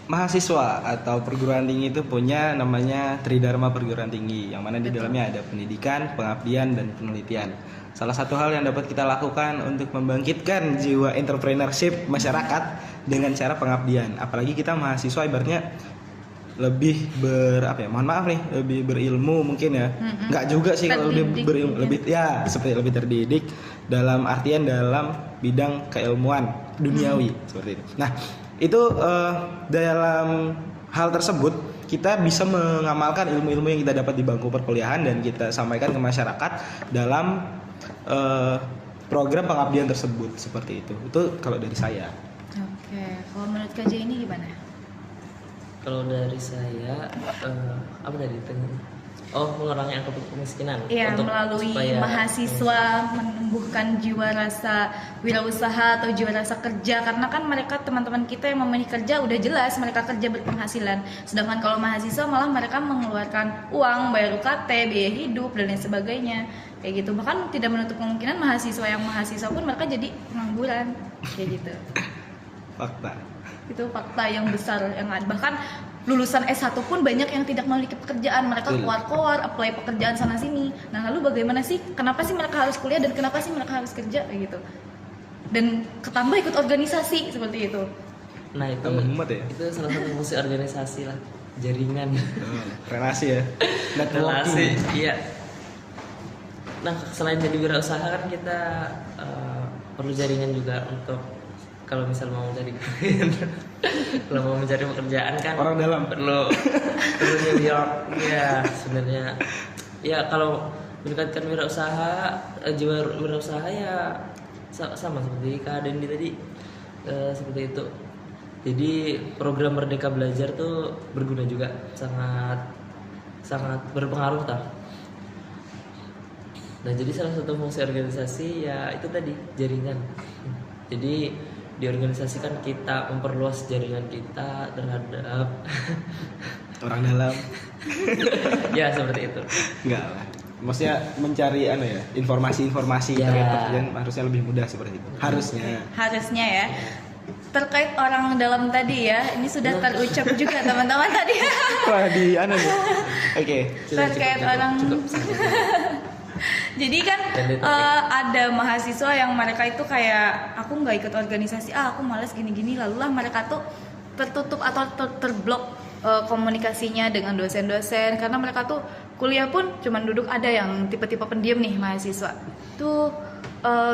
Mahasiswa atau perguruan tinggi itu punya namanya Tridharma Perguruan Tinggi, yang mana di dalamnya ada pendidikan, pengabdian, dan penelitian. Salah satu hal yang dapat kita lakukan untuk membangkitkan jiwa entrepreneurship masyarakat dengan cara pengabdian. Apalagi kita mahasiswa ibaratnya lebih mohon maaf nih, lebih berilmu mungkin ya. Nggak juga sih kalau lebih Terdidik berilmu, mungkin. lebih ya seperti lebih terdidik dalam artian dalam bidang keilmuan duniawi seperti itu. Nah, itu dalam hal tersebut kita bisa mengamalkan ilmu-ilmu yang kita dapat di bangku perkuliahan dan kita sampaikan ke masyarakat dalam program pengabdian tersebut seperti itu. Itu kalau dari saya. Oke, kalau menurut KJ ini gimana? Kalau dari saya apa dari tengah? mengurangi angka kemiskinan. Iya, Untuk melalui supaya- mahasiswa menumbuhkan jiwa rasa wirausaha atau jiwa rasa kerja, karena kan mereka teman-teman kita yang memilih kerja udah jelas mereka kerja berpenghasilan, sedangkan kalau mahasiswa malah mereka mengeluarkan uang, bayar UKT, biaya hidup dan lain sebagainya kayak gitu. Bahkan tidak menutup kemungkinan mahasiswa pun mereka jadi pengangguran kayak gitu. Fakta. Itu fakta yang besar yang ada. Bahkan lulusan S1 pun banyak yang tidak memiliki pekerjaan, mereka Betul. keluar apply pekerjaan sana sini. Nah, lalu bagaimana sih, kenapa sih mereka harus kuliah dan kenapa sih mereka harus kerja kayak gitu, dan ketambah ikut organisasi seperti itu. Nah itu Tambah mumet ya? itu salah satu fungsi organisasi lah, jaringan. Relasi ya. Relasi, Networking. iya. Nah selain jadi wirausaha kan kita perlu jaringan juga untuk kalau misal mau mencari kalau mau mencari pekerjaan kan Orang dalam. perlu New York ya sebenarnya ya. Kalau meningkatkan wirausaha, jiwa wirausaha ya sama seperti Kak Dendi tadi, seperti itu. Jadi program Merdeka Belajar tuh berguna juga, sangat berpengaruh tah. Nah jadi salah satu fungsi organisasi ya itu tadi, jaringan. Jadi di organisasi kan kita memperluas jaringan kita terhadap Orang dalam. ya seperti itu. Enggak lah. Maksudnya mencari informasi-informasi Ya. terkait pekerjaan harusnya lebih mudah seperti itu. Harusnya ya. Terkait orang dalam tadi ya, ini sudah terucap juga teman-teman tadi. Wah, di anu nih. Oke. Terkait orang. Jadi kan ada mahasiswa yang mereka itu kayak aku nggak ikut organisasi, aku malas gini-gini, lalu lah mereka tuh tertutup atau terblok komunikasinya dengan dosen-dosen, karena mereka tuh kuliah pun cuman duduk. Ada yang tipe-tipe pendiam nih mahasiswa tuh.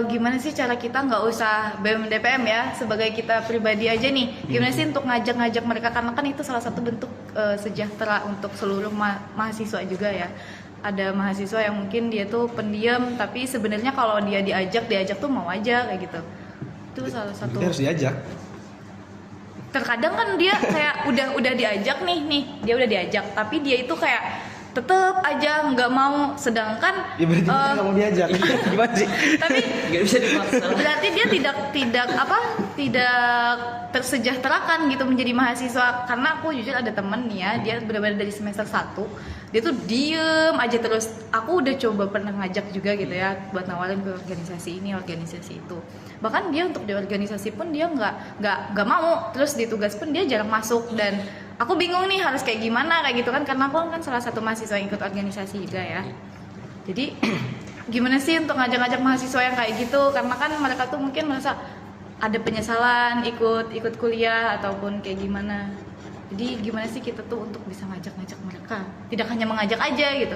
Gimana sih cara kita, nggak usah BEM DPM ya, sebagai kita pribadi aja nih, gimana sih untuk ngajak mereka, karena kan itu salah satu bentuk sejahtera untuk seluruh mahasiswa juga ya. Ada mahasiswa yang mungkin dia tuh pendiam, tapi sebenarnya kalau dia diajak tuh mau aja kayak gitu. Itu salah satu. Berarti harus diajak. Terkadang kan dia kayak udah diajak nih dia udah diajak, tapi dia itu kayak tetep aja nggak mau, sedangkan Ya berarti kita nggak mau diajak. Gimana sih? tapi Nggak bisa dipaksa. berarti dia tidak tersejahterakan gitu menjadi mahasiswa. Karena aku jujur ada temen nih ya, dia benar-benar dari semester 1 dia tuh diem aja terus. Aku udah coba pernah ngajak juga gitu ya, buat nawarin ke organisasi ini organisasi itu, bahkan dia untuk di organisasi pun dia nggak mau, terus di tugas pun dia jarang masuk. Dan aku bingung nih harus kayak gimana kayak gitu kan, karena aku kan salah satu mahasiswa yang ikut organisasi juga ya. Jadi gimana sih untuk ngajak-ngajak mahasiswa yang kayak gitu, karena kan mereka tuh mungkin merasa ada penyesalan ikut kuliah ataupun kayak gimana. Jadi gimana sih kita tuh untuk bisa ngajak-ngajak mereka, tidak hanya mengajak aja gitu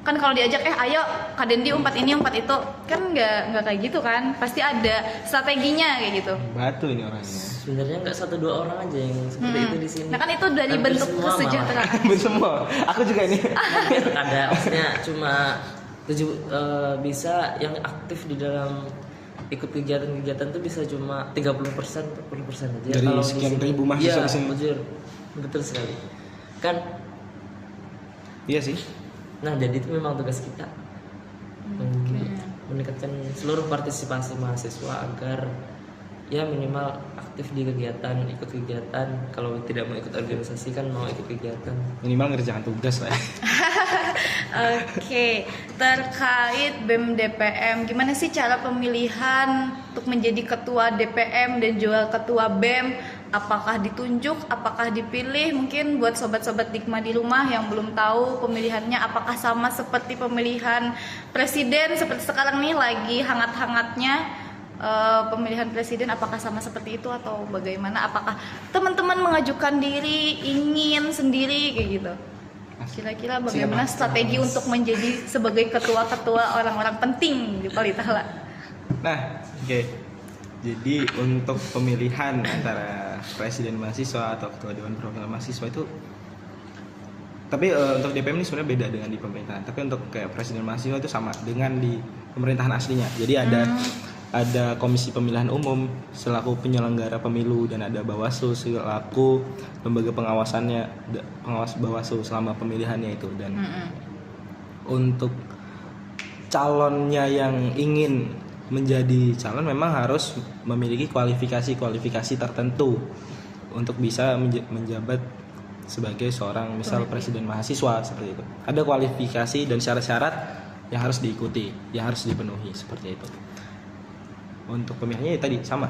kan. Kalau diajak ayo Kak Dendi umpat ini umpat itu kan nggak kayak gitu kan, pasti ada strateginya kayak gitu. Batu ini orangnya. Sebenarnya nggak 1-2 orang aja yang seperti itu di sini. Nah kan itu dari Hampir bentuk semua malah. kesejahteraan. Semua. Aku juga ini. Hampir ada, maksudnya cuma bisa yang aktif di dalam ikut kegiatan-kegiatan tuh bisa cuma 30%, 40% aja. Dari Kalau di sekian sini- ribu mahasiswa iya, di sini. betul sekali. Kan, Iya sih. nah jadi itu memang tugas kita meningkatkan seluruh partisipasi mahasiswa agar ya minimal aktif di kegiatan, ikut kegiatan. Kalau tidak mau ikut organisasi kan mau ikut kegiatan. Minimal ngerjakan tugas lah. Oke, terkait BEM DPM, gimana sih cara pemilihan untuk menjadi ketua DPM dan juga ketua BEM? Apakah ditunjuk, apakah dipilih? Mungkin buat sobat-sobat Dikma di rumah yang belum tahu pemilihannya, apakah sama seperti pemilihan presiden seperti sekarang nih lagi hangat-hangatnya pemilihan presiden, apakah sama seperti itu atau bagaimana? Apakah teman-teman mengajukan diri, ingin sendiri kayak gitu? Kira-kira bagaimana strategi untuk menjadi sebagai ketua-ketua orang-orang penting di Politala? Nah, oke. Jadi untuk pemilihan antara presiden mahasiswa atau ketua dewan perwakilan mahasiswa itu, tapi untuk DPM ini sebenarnya beda dengan di pemerintahan. Tapi untuk kayak presiden mahasiswa itu sama dengan di pemerintahan aslinya. Jadi ada komisi pemilihan umum selaku penyelenggara pemilu, dan ada Bawaslu selaku lembaga pengawasannya, pengawas Bawaslu selama pemilihannya itu. Dan untuk calonnya yang ingin menjadi calon memang harus memiliki kualifikasi tertentu untuk bisa menjabat sebagai seorang misal presiden mahasiswa seperti itu. Ada kualifikasi dan syarat-syarat yang harus diikuti, yang harus dipenuhi seperti itu. Untuk pemilihannya ya tadi sama.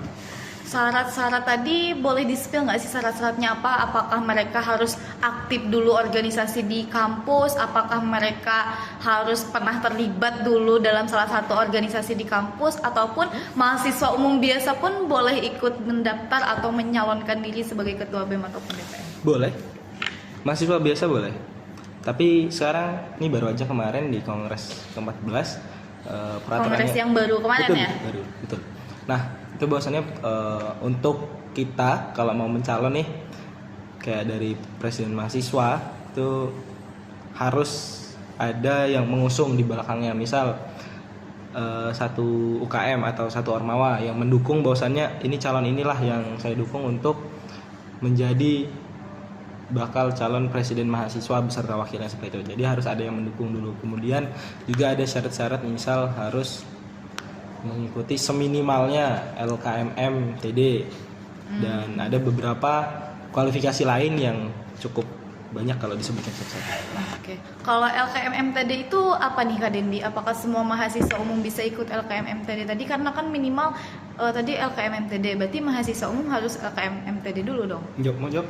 Syarat-syarat tadi boleh di-spill nggak sih syarat-syaratnya apa? Apakah mereka harus aktif dulu organisasi di kampus? Apakah mereka harus pernah terlibat dulu dalam salah satu organisasi di kampus? Ataupun mahasiswa umum biasa pun boleh ikut mendaftar atau menyalonkan diri sebagai ketua BEM ataupun DPM? Boleh. Mahasiswa biasa boleh. Tapi sekarang ini baru aja kemarin di Kongres ke-14 peraturannya. Kongres yang baru kemarin betul, ya? Baru, betul. Nah, itu bahwasannya untuk kita kalau mau mencalon nih kayak dari presiden mahasiswa itu harus ada yang mengusung di belakangnya, misal satu UKM atau satu ormawa yang mendukung bahwasannya ini calon inilah yang saya dukung untuk menjadi bakal calon presiden mahasiswa beserta wakilnya seperti itu. Jadi harus ada yang mendukung dulu. Kemudian juga ada syarat-syarat, misal harus mengikuti seminimalnya LKMM TD dan ada beberapa kualifikasi lain yang cukup banyak kalau disebutkan satu-satu. Oke. Kalau LKMM TD itu apa nih Kak Dendi? Apakah semua mahasiswa umum bisa ikut LKMM TD tadi? Karena kan minimal tadi LKMM TD, berarti mahasiswa umum harus LKMM TD dulu dong? Mau jawab?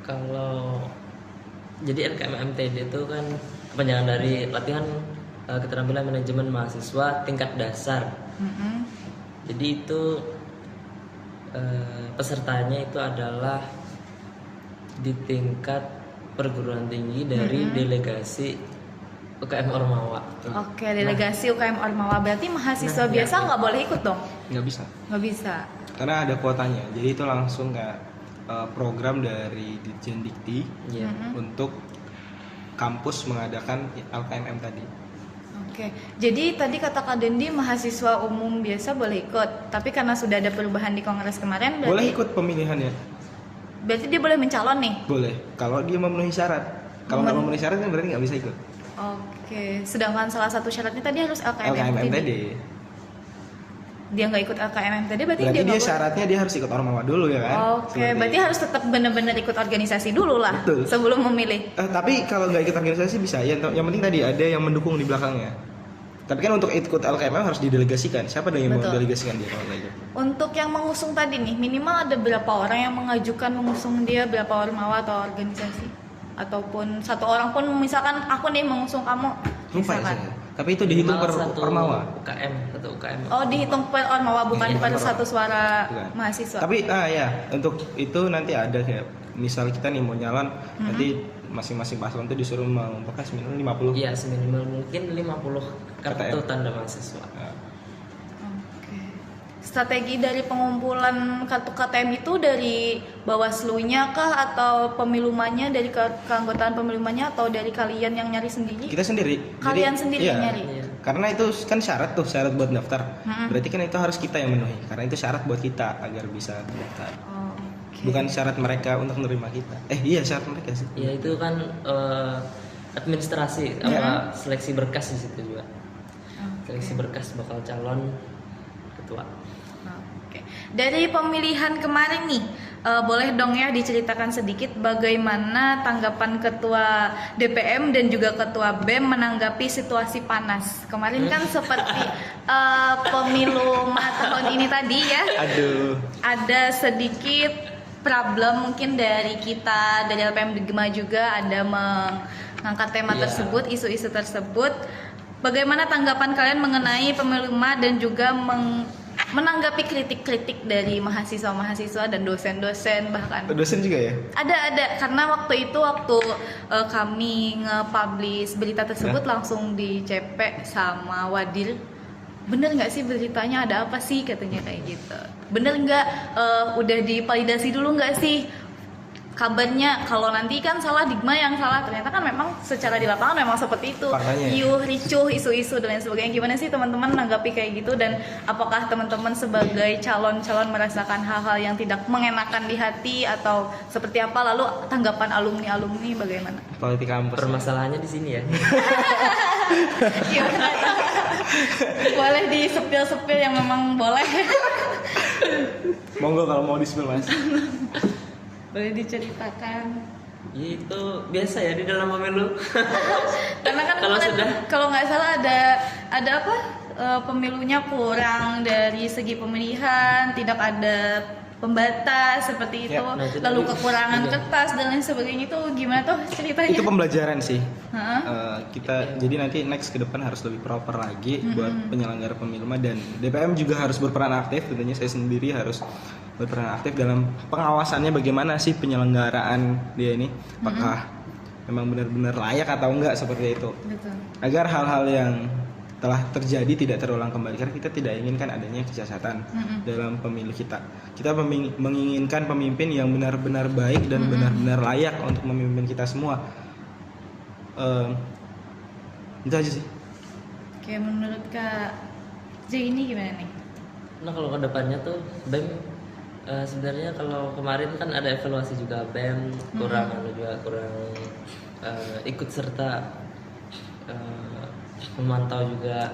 Kalau jadi LKMMTD itu kan kepanjangan dari latihan keterampilan manajemen mahasiswa tingkat dasar. Jadi itu pesertanya itu adalah di tingkat perguruan tinggi dari delegasi UKM Ormawa. Oke, delegasi UKM Ormawa, berarti mahasiswa biasa nggak boleh ikut dong? Nggak bisa. Nggak bisa. Karena ada kuotanya. Jadi itu langsung kayak program dari Ditjen Dikti untuk kampus mengadakan LKMM tadi. Oke, jadi tadi kata Kak Dendi mahasiswa umum biasa boleh ikut, tapi karena sudah ada perubahan di Kongres kemarin, berarti Boleh ikut pemilihannya? Berarti dia boleh mencalon nih? Boleh, kalau dia memenuhi syarat. Kalau nggak memenuhi syarat kan berarti nggak bisa ikut. Oke, sedangkan salah satu syaratnya tadi harus LKMM LKMM tadi. Dia nggak ikut LKMM tadi, berarti Berarti dia dia nggak syaratnya dia harus ikut Ormawa dulu ya kan? Oke, Seperti berarti itu. harus tetap benar-benar ikut organisasi dulu lah. Betul. Sebelum memilih. Tapi kalau nggak ikut organisasi bisa. Yang penting tadi ada yang mendukung di belakangnya. Tapi kan untuk ikut LKMM harus didelegasikan. Siapa yang mau Betul. delegasikan dia kalau nggak ikut? Untuk yang mengusung tadi nih, minimal ada berapa orang yang mengajukan mengusung dia, berapa ormawa atau organisasi? Ataupun satu orang pun, misalkan aku nih mengusung kamu, Lupa ya misalkan. saya. Tapi itu dihitung per Satu Ormawa. satu UKM. Oh, dihitung per ormawa, bukan Iya, per per satu suara Bukan. mahasiswa. Tapi ya untuk itu nanti ada kayak misal kita nih mau nyalon, nanti masing-masing paslon itu disuruh membekas minimal 50. Iya, seminimal mungkin 50 kartu KTM. tanda mahasiswa. Nah, Oke. Strategi dari pengumpulan kartu KTM itu dari Bawaslu-nya kah, atau pemilumannya dari keanggotaan pemilumannya, atau dari kalian yang nyari sendiri? kita sendiri. Kalian sendiri yang iya, nyari? Iya. Karena itu kan syarat buat daftar. Berarti kan itu harus kita yang memenuhi. Karena itu syarat buat kita agar bisa daftar. Oh, oke. Bukan syarat mereka untuk menerima kita. Iya syarat mereka sih. Ya itu kan administrasi apa seleksi berkas di situ juga. Seleksi berkas bakal calon ketua. Oke. Dari pemilihan kemarin nih, boleh dong ya diceritakan sedikit bagaimana tanggapan ketua DPM dan juga ketua BEM menanggapi situasi panas. Kemarin kan seperti pemilu tahun ini tadi ya. Aduh. Ada sedikit problem mungkin dari kita, dari LPM Degma juga ada mengangkat tema Iya. tersebut, isu-isu tersebut. Bagaimana tanggapan kalian mengenai pemilu dan juga menanggapi kritik-kritik dari mahasiswa-mahasiswa dan dosen-dosen bahkan? Dosen juga ya? Ada karena waktu kami nge-publish berita tersebut langsung di CP sama Wadir. Bener nggak sih beritanya, ada apa sih, katanya kayak gitu. Bener nggak, udah divalidasi dulu nggak sih kabarnya kalau nanti kan salah Digma yang salah, ternyata kan memang secara di lapangan memang seperti itu. Faktanya ya. Riuh, ricuh, isu-isu dan lain sebagainya. Gimana sih teman-teman menanggapi kayak gitu, dan apakah teman-teman sebagai calon-calon merasakan hal-hal yang tidak mengenakan di hati atau seperti apa? Lalu tanggapan alumni-alumni bagaimana? Politik kampus. Permasalahannya di sini ya. Gimana? Boleh di sepil-sepil yang memang boleh. Monggo kalau mau di-spill Mas. Boleh diceritakan. Ya, itu biasa ya di dalam pemilu. Karena kan Kalau kemarin, sudah kalau nggak salah ada apa, pemilunya kurang dari segi pemilihan, tidak ada pembatas seperti itu, Ya, nah, itu lalu tadi. kekurangan Iya. kertas dan lain sebagainya. Itu gimana tuh ceritanya? Itu pembelajaran sih. Hah? Kita jadi nanti next ke depan harus lebih proper lagi buat penyelenggara pemilu dan DPM juga harus berperan aktif. Tentunya saya sendiri harus berperan aktif dalam pengawasannya bagaimana sih penyelenggaraan dia ini, apakah memang benar-benar layak atau enggak seperti itu, Betul. agar hal-hal yang telah terjadi tidak terulang kembali, karena kita tidak inginkan adanya kecacatan dalam pemilu kita. Kita menginginkan pemimpin yang benar-benar baik dan benar-benar layak untuk memimpin kita semua. Itu aja sih. Oke, menurut Kak J ini gimana nih? Nah, kalau kedepannya tuh BEM sebenarnya kalau kemarin kan ada evaluasi juga BEM kurang ikut serta memantau juga.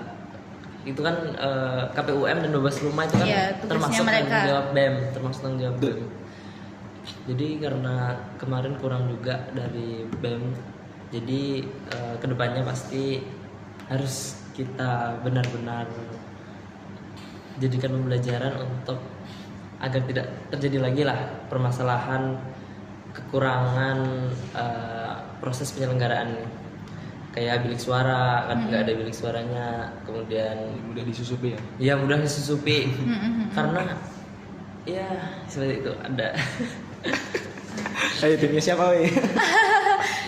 Itu kan KPUM dan Bawaslu itu kan Iya, tugasnya termasuk mereka. tanggung jawab BEM, termasuk tanggung jawab BEM. Jadi karena kemarin kurang juga dari BEM, jadi kedepannya pasti harus kita benar-benar jadikan pembelajaran untuk agar tidak terjadi lagi lah permasalahan kekurangan proses penyelenggaraan, kayak bilik suara kan nggak ada bilik suaranya, kemudian Mudah disusupi ya. ya mudah disusupi karena ya seperti itu ada. Ayo timnya siapa weh?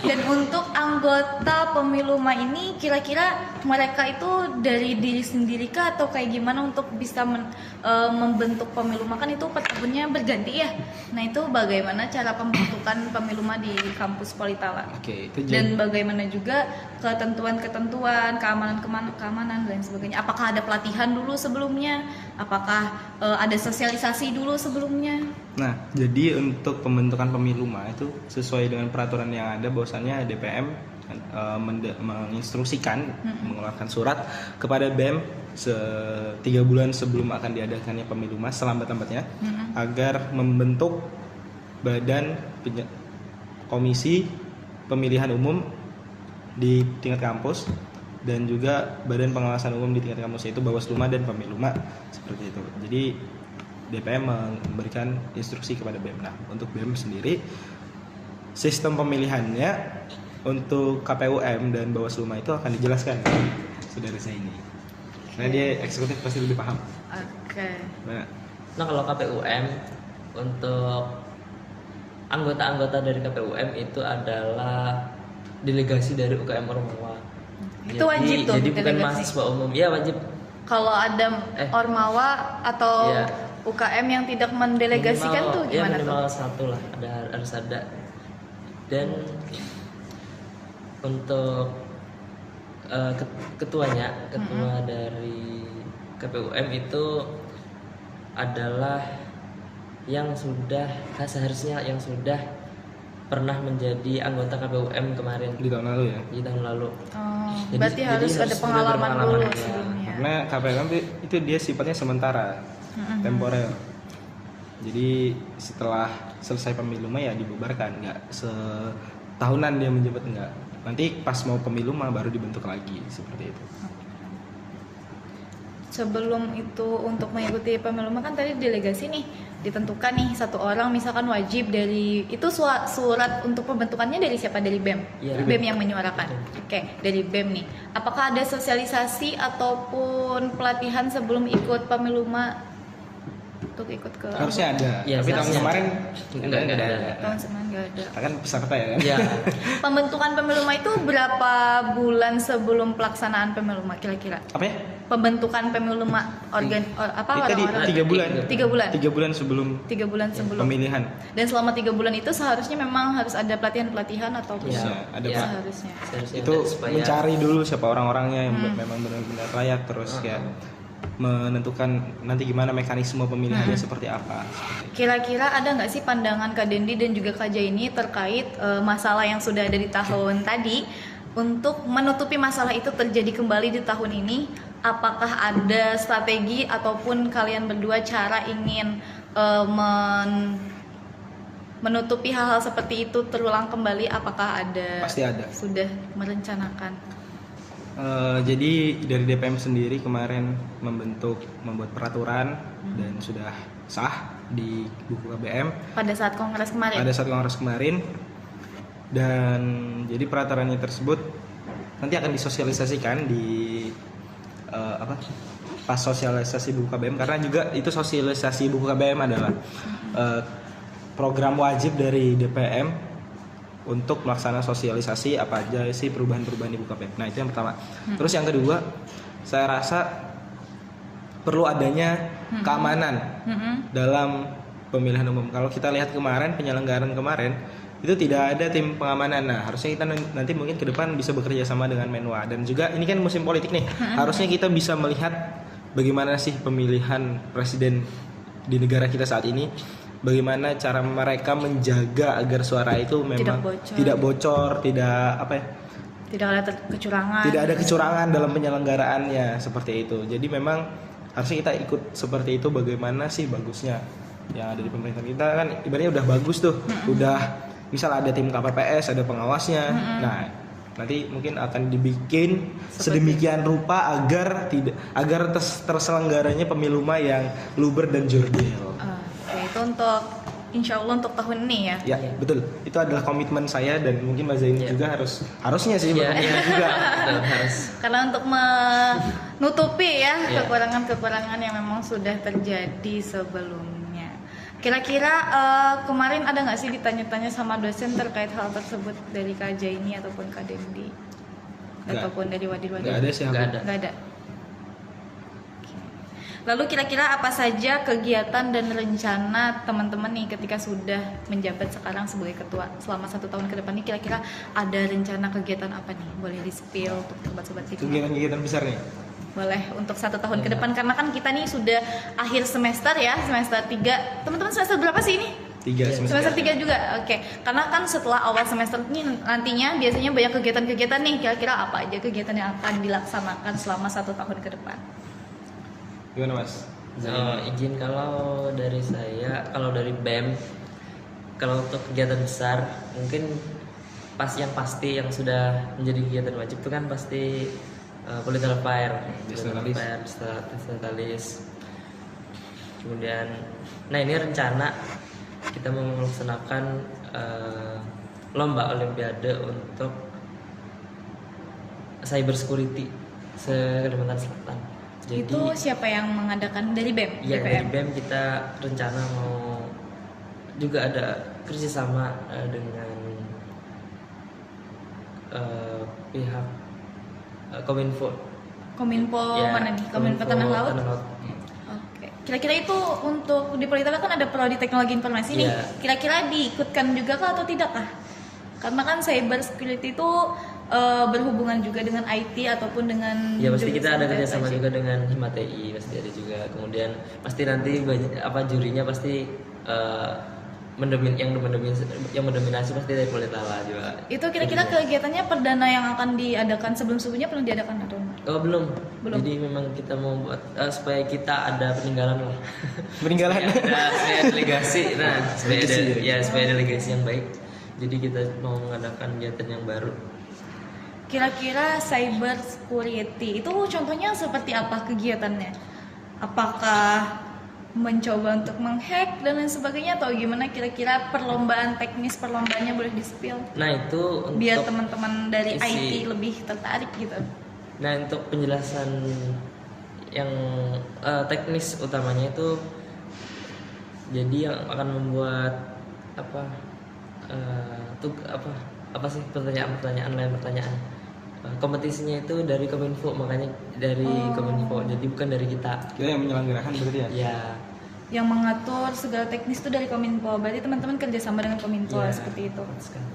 Dan untuk anggota pemiluma ini kira-kira mereka itu dari diri sendiri kah atau kayak gimana untuk bisa membentuk pemiluma? Kan itu per tahunnya berganti ya. Nah, itu bagaimana cara pembentukan pemiluma di kampus Politala? Oke, itu Dan bagaimana juga ketentuan-ketentuan, keamanan dan sebagainya. Apakah ada pelatihan dulu sebelumnya? Apakah ada sosialisasi dulu sebelumnya? Nah, jadi untuk pembentukan pemiluma itu sesuai dengan peraturan yang ada, bahwasannya DPM menginstruksikan mengeluarkan surat kepada BEM 3 bulan sebelum akan diadakannya pemiluma selambat-lambatnya agar membentuk badan komisi pemilihan umum di tingkat kampus dan juga badan pengawasan umum di tingkat kampus, yaitu Bawaslu dan Pemiluma, seperti itu. Jadi DPM memberikan instruksi kepada BEM. Nah, untuk BEM sendiri sistem pemilihannya untuk KPUM dan Bawaslu itu akan dijelaskan saudara saya ini. Karena dia eksekutif pasti lebih paham. Oke. Nah, kalau KPUM untuk anggota-anggota dari KPUM itu adalah delegasi dari UKM Ormawa. Itu wajib tuh Jadi bukan delegasi. mahasiswa umum. Ya wajib. Kalau ada Ormawa atau Iya. UKM yang tidak mendelegasikan tuh ya gimana minimal tuh? satu lah, harus ada. Dan untuk ketua dari KPUM itu adalah yang seharusnya yang sudah pernah menjadi anggota KPUM kemarin Di tahun lalu ya. di tahun lalu. Oh, Jadi- berarti jadi harus harus ada sudah pengalaman berpengalaman, dulu ya. sebelumnya. Karena KPUM itu dia sifatnya sementara, temporer. Jadi setelah selesai pemilu ya dibubarkan, nggak setahunan dia menjabat, enggak. Nanti pas mau pemilu baru dibentuk lagi, seperti itu. Sebelum itu untuk mengikuti pemilu kan tadi delegasi nih ditentukan nih satu orang misalkan wajib dari itu surat untuk pembentukannya dari siapa, dari BEM? Iya. BEM yang menyuarakan. Oke, dari BEM nih. Apakah ada sosialisasi ataupun pelatihan sebelum ikut pemilu untuk ikut ke Harusnya ada, Ya, tapi tahun harusnya. kemarin Enggak ada. tahun sebelumnya nggak ada. Kita kan peserta ya kan? Ya, Pembentukan pemilu itu berapa bulan sebelum pelaksanaan pemilu kira-kira? Apa ya? pembentukan Tadi orang-orang 3 bulan. 3 bulan 3 bulan sebelum 3 bulan sebelum pemilihan. dan selama 3 bulan itu seharusnya memang harus ada pelatihan atau Iya, ada Iya. seharusnya Seharusnya Itu ada supaya mencari dulu siapa orang-orangnya yang memang benar-benar layak, terus kayak menentukan nanti gimana mekanisme pemilihannya seperti apa. kira-kira ada nggak sih pandangan Kak Dendi dan juga Kak Jaini terkait masalah yang sudah ada di tahun tadi untuk menutupi masalah itu terjadi kembali di tahun ini? Apakah ada strategi ataupun kalian berdua cara ingin menutupi hal-hal seperti itu terulang kembali? Apakah ada? Pasti ada. Sudah merencanakan? Jadi dari DPM sendiri kemarin membuat peraturan dan sudah sah di buku KBM Pada saat kongres kemarin? pada saat kongres kemarin, dan jadi peraturannya tersebut nanti akan disosialisasikan di pas sosialisasi buku KBM, karena juga itu sosialisasi buku KBM adalah program wajib dari DPM untuk melaksanakan sosialisasi apa aja sih perubahan-perubahan di buku KBM. Nah, itu yang pertama. Terus yang kedua, saya rasa perlu adanya keamanan dalam pemilihan umum. Kalau kita lihat kemarin penyelenggaraan kemarin itu tidak ada tim pengamanan. Nah, harusnya kita nanti mungkin ke depan bisa bekerja sama dengan Menwa, dan juga ini kan musim politik nih. Harusnya kita bisa melihat bagaimana sih pemilihan presiden di negara kita saat ini. Bagaimana cara mereka menjaga agar suara itu memang tidak bocor, tidak ada kecurangan. Tidak ada kecurangan dalam penyelenggaraannya, seperti itu. Jadi memang harusnya kita ikut seperti itu. Bagaimana sih bagusnya yang ada di pemerintahan kita, kan ibaratnya udah bagus tuh. Udah misal ada tim KPPS, ada pengawasnya. Nah, nanti mungkin akan dibikin sedemikian rupa agar terselenggaranya pemilu yang luber dan jurdil. Oke, itu untuk insya Allah untuk tahun ini ya. Ya, betul. Itu adalah komitmen saya, dan mungkin Mas Zaini juga harusnya sih berkomitmen juga. harus. Karena untuk menutupi kekurangan-kekurangan yang memang sudah terjadi sebelumnya. Kira-kira kemarin ada nggak sih ditanya-tanya sama dosen terkait hal tersebut dari Kak Jaini ataupun Kak Dendi ataupun dari wadir-wadir? Nggak ada sih. Nggak ada. Lalu kira-kira apa saja kegiatan dan rencana teman-teman nih ketika sudah menjabat sekarang sebagai ketua selama 1 tahun ke depan nih, kira-kira ada rencana kegiatan apa nih? Boleh di-spill untuk sobat-sobat TV? Kegiatan besar nih. Boleh untuk 1 tahun ke depan, karena kan kita nih sudah akhir semester ya, semester 3. Teman-teman semester berapa sih ini? 3 Semester 3 juga. Oke. Karena kan setelah awal semester ini nantinya biasanya banyak kegiatan-kegiatan nih. Kira-kira apa aja kegiatan yang akan dilaksanakan selama 1 tahun ke depan? Gimana Mas? Izin kalau dari saya, kalau dari BEM, kalau untuk kegiatan besar mungkin yang pasti yang sudah menjadi kegiatan wajib itu kan pasti political affair, Destalis. Kemudian, nah ini rencana kita mau melaksanakan lomba olimpiade untuk cyber security se-Kalimantan Selatan. Jadi, itu siapa yang mengadakan? Dari BEM? ya dari BEM kita rencana mau juga ada kerjasama dengan pihak Kominfo ya, mana nih? Kominfo Tanah Laut? Oke. Kira-kira itu untuk di Politala kan ada prodi teknologi informasi nih. Yeah. Kira-kira diikutkan juga kah atau tidak kah? Karena kan cyber security itu berhubungan juga dengan IT ataupun dengan ya pasti kita ada kerjasama TSI. juga dengan Himatei, pasti ada juga. Kemudian pasti nanti jurinya pasti yang mendominasi pasti dari Politala juga. Itu kira-kira kegiatannya perdana yang akan diadakan, sebelum-sebelumnya pernah diadakan atau? Oh belum. Jadi memang kita mau buat supaya kita ada peninggalan lah. Peninggalan. Supaya ada legasi. Nah, supaya ada legasi yang baik. Jadi kita mau mengadakan kegiatan yang baru. Kira-kira cyber security itu contohnya seperti apa kegiatannya? Apakah mencoba untuk menghack dan lain sebagainya atau gimana? Kira-kira perlombaannya boleh di-spill? Nah itu untuk biar teman-teman dari IT lebih tertarik gitu. Nah untuk penjelasan yang teknis utamanya itu, jadi yang akan membuat apa sih pertanyaan kompetisinya itu dari Kominfo, makanya dari Kominfo, jadi bukan dari kita. Kita yang menyelenggarakan berarti ya. Ya, Yang mengatur segala teknis itu dari Kominfo. Berarti teman-teman kerjasama dengan Kominfo ya, seperti itu. tepat sekali.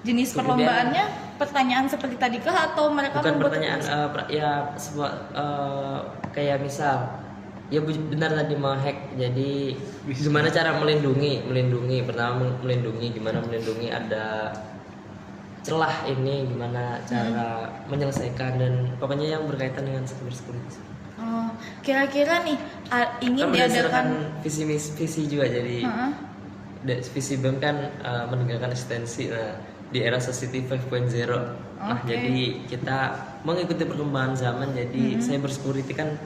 Jenis Kemudian- perlombaannya pertanyaan seperti tadi kah atau mereka Bukan membuat pertanyaan, ya sebuah kayak misal, ya benar tadi mau hack. Jadi gimana cara melindungi? Pertama melindungi, gimana melindungi ada celah ini, gimana cara menyelesaikan, dan pokoknya yang berkaitan dengan security. Oh, kira-kira nih ingin Kan diadakan berdasarkan visi juga, jadi Heeh. visi BEM kan menegakkan eksistensi. Nah, di era Society 5.0, nah Oke. jadi kita mengikuti perkembangan zaman, jadi cyber security kan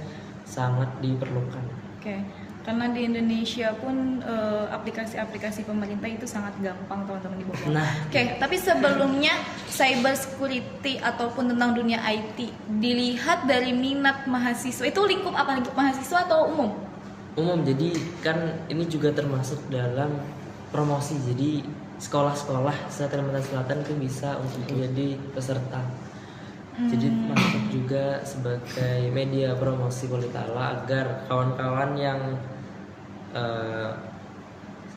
sangat diperlukan. Oke, karena di Indonesia pun aplikasi-aplikasi pemerintah itu sangat gampang teman-teman dibobol. Nah, Oke, tapi sebelumnya cyber security ataupun tentang dunia IT dilihat dari minat mahasiswa, itu lingkup apa? Lingkup mahasiswa atau umum? umum, jadi kan ini juga termasuk dalam promosi, jadi sekolah-sekolah se-Kalimantan Selatan itu bisa untuk menjadi peserta. Jadi masuk juga sebagai media promosi Politala agar kawan-kawan yang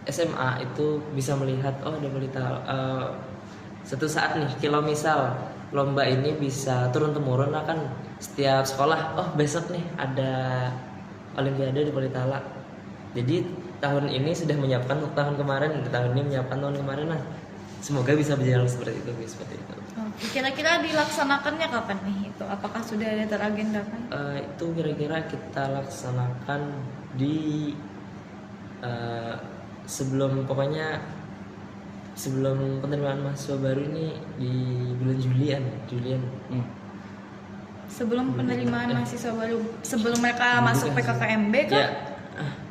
SMA itu bisa melihat, oh ada Politala. Suatu saat nih, kalau misal lomba ini bisa turun temurun, kan setiap sekolah, oh besok nih ada Olimpiade di Politala. Jadi tahun ini sudah menyiapkan untuk tahun kemarin, tahun ini menyiapkan tahun kemarin. Nah, semoga bisa berjalan seperti itu. Oke, kira-kira dilaksanakannya kapan nih itu? Apakah sudah ada teragendakan? Itu kira-kira kita laksanakan di sebelum penerimaan mahasiswa baru ini di bulan Julian. Sebelum penerimaan mahasiswa baru, sebelum mereka Dulu masuk kan PKKMB kah? Ya,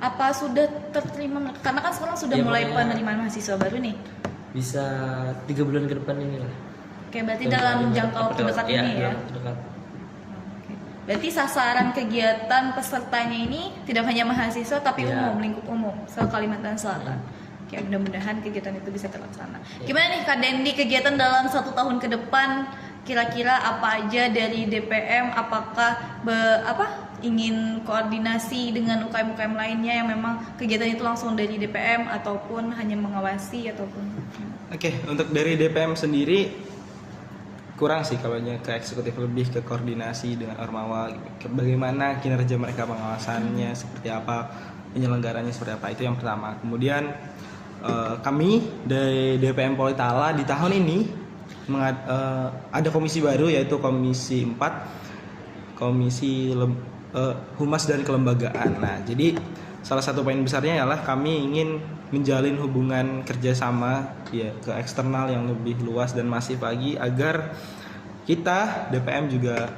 Apa sudah terterima? Karena kan sekarang sudah Ya, mulai pokoknya- penerimaan mahasiswa baru nih. bisa 3 bulan ke depan inilah. Oke, berarti dalam jangka waktu dekat ini ya. dalam waktu dekat. Oke. Berarti sasaran kegiatan pesertanya ini tidak hanya mahasiswa tapi Ya. umum, lingkup umum, se-Kalimantan Selatan. Oke, mudah-mudahan kegiatan itu bisa terlaksana. Ya. Gimana nih Kak Dendi, kegiatan dalam 1 tahun ke depan kira-kira apa aja dari DPM? Apakah ingin koordinasi dengan UKM-UKM lainnya yang memang kegiatan itu langsung dari DPM ataupun hanya mengawasi ataupun Oke, untuk dari DPM sendiri kurang sih kalau ke eksekutif, lebih ke koordinasi dengan Ormawa, bagaimana kinerja mereka, pengawasannya seperti apa, penyelenggarannya seperti apa, itu yang pertama. Kemudian kami dari DPM Politala di tahun ini ada komisi baru, yaitu komisi 4, komisi humas dan kelembagaan. Nah, jadi salah satu poin besarnya adalah kami ingin menjalin hubungan kerjasama ya ke eksternal yang lebih luas dan masif lagi, agar kita DPM juga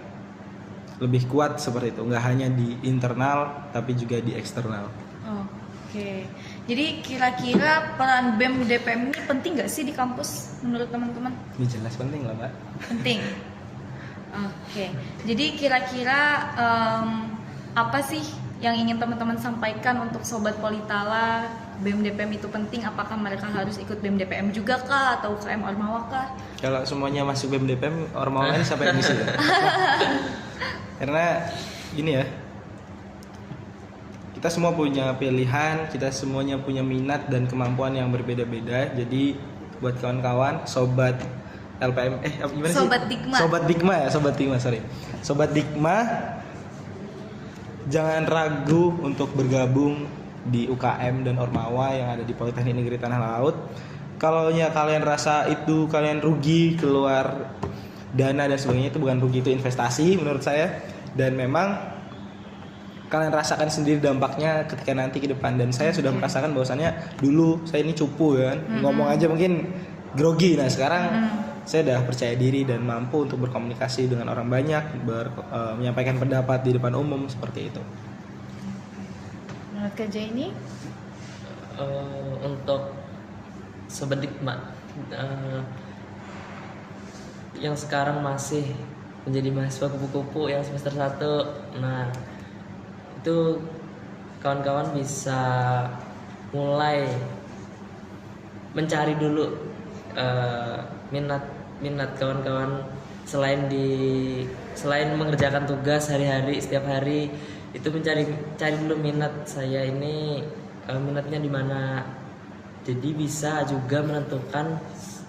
lebih kuat seperti itu, nggak hanya di internal tapi juga di eksternal. Oke, jadi kira-kira peran BEM DPM ini penting nggak sih di kampus menurut teman-teman? Ini jelas penting lah, Mbak. Penting. Oke, jadi kira-kira apa sih yang ingin teman-teman sampaikan untuk sobat Politala? BEM DPM itu penting, apakah mereka harus ikut BEM DPM juga kah atau UKM Ormawa kah? Kalau semuanya masuk BEM DPM, Ormawa ini sampai emisi ya. Karena gini ya, kita semua punya pilihan, kita semuanya punya minat dan kemampuan yang berbeda-beda. Jadi buat kawan-kawan, sobat LPM, gimana sih? Sobat Dikma. Sobat Dikma, jangan ragu untuk bergabung di UKM dan Ormawa yang ada di Politeknik Negeri Tanah Laut. Kalau kalian rasa itu kalian rugi keluar dana dan sebagainya, itu bukan rugi, itu investasi menurut saya. Dan memang kalian rasakan sendiri dampaknya ketika nanti ke depan. Dan saya sudah merasakan bahwasannya dulu saya ini cupu kan, ngomong aja mungkin grogi. Nah sekarang saya udah percaya diri dan mampu untuk berkomunikasi dengan orang banyak, menyampaikan pendapat di depan umum seperti itu. Menurut kerja ini? Untuk sobat Dikma yang sekarang masih menjadi mahasiswa kupu-kupu yang semester 1, nah itu kawan-kawan bisa mulai mencari dulu minat minat kawan-kawan selain mengerjakan tugas hari-hari setiap hari itu cari dulu minat saya ini, minatnya di mana. Jadi bisa juga menentukan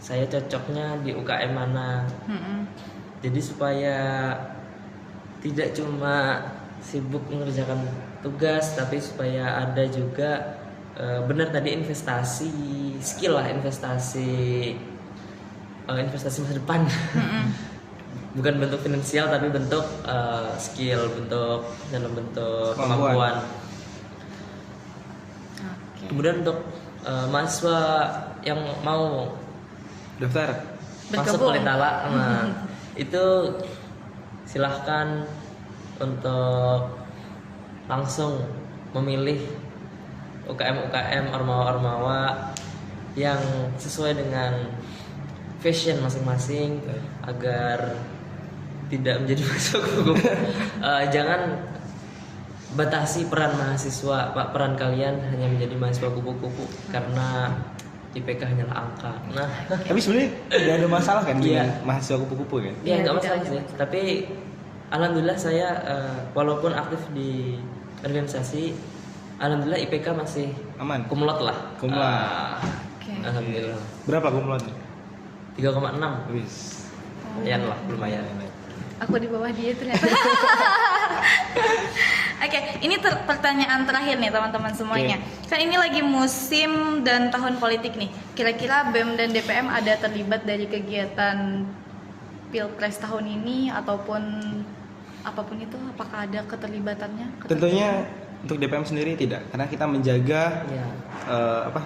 saya cocoknya di UKM mana. Jadi supaya tidak cuma sibuk mengerjakan tugas, tapi supaya ada juga benar tadi investasi skill lah, investasi masa depan. Bukan bentuk finansial tapi bentuk skill, dalam bentuk kemampuan. Oke. Kemudian untuk mahasiswa yang mau Daftar. masuk Bergabung. Politala, itu silahkan untuk langsung memilih UKM Ormawa yang sesuai dengan fashion masing-masing agar tidak menjadi masuk hukum. Jangan batasi peran mahasiswa, peran kalian hanya menjadi mahasiswa kupu-kupu karena IPK hanyalah angka. Nah, Tapi sebenarnya tidak ada masalah kan Iya. dengan mahasiswa kupu-kupu kan? ya nggak tidak masalah ada sih. Tapi alhamdulillah saya walaupun aktif di organisasi, alhamdulillah IPK masih Aman. kumlot lah. Kumlot. Oke. Alhamdulillah. Berapa kumlotnya? 3,6. Wis. Lumayan lah, lumayan. Aku di bawah dia ternyata. Oke, ini pertanyaan terakhir nih teman-teman semuanya. Kan ini lagi musim dan tahun politik nih. Kira-kira BEM dan DPM ada terlibat dari kegiatan Pilpres tahun ini ataupun apapun itu? Apakah ada keterlibatannya? Tentunya untuk DPM sendiri tidak, karena kita menjaga Ya.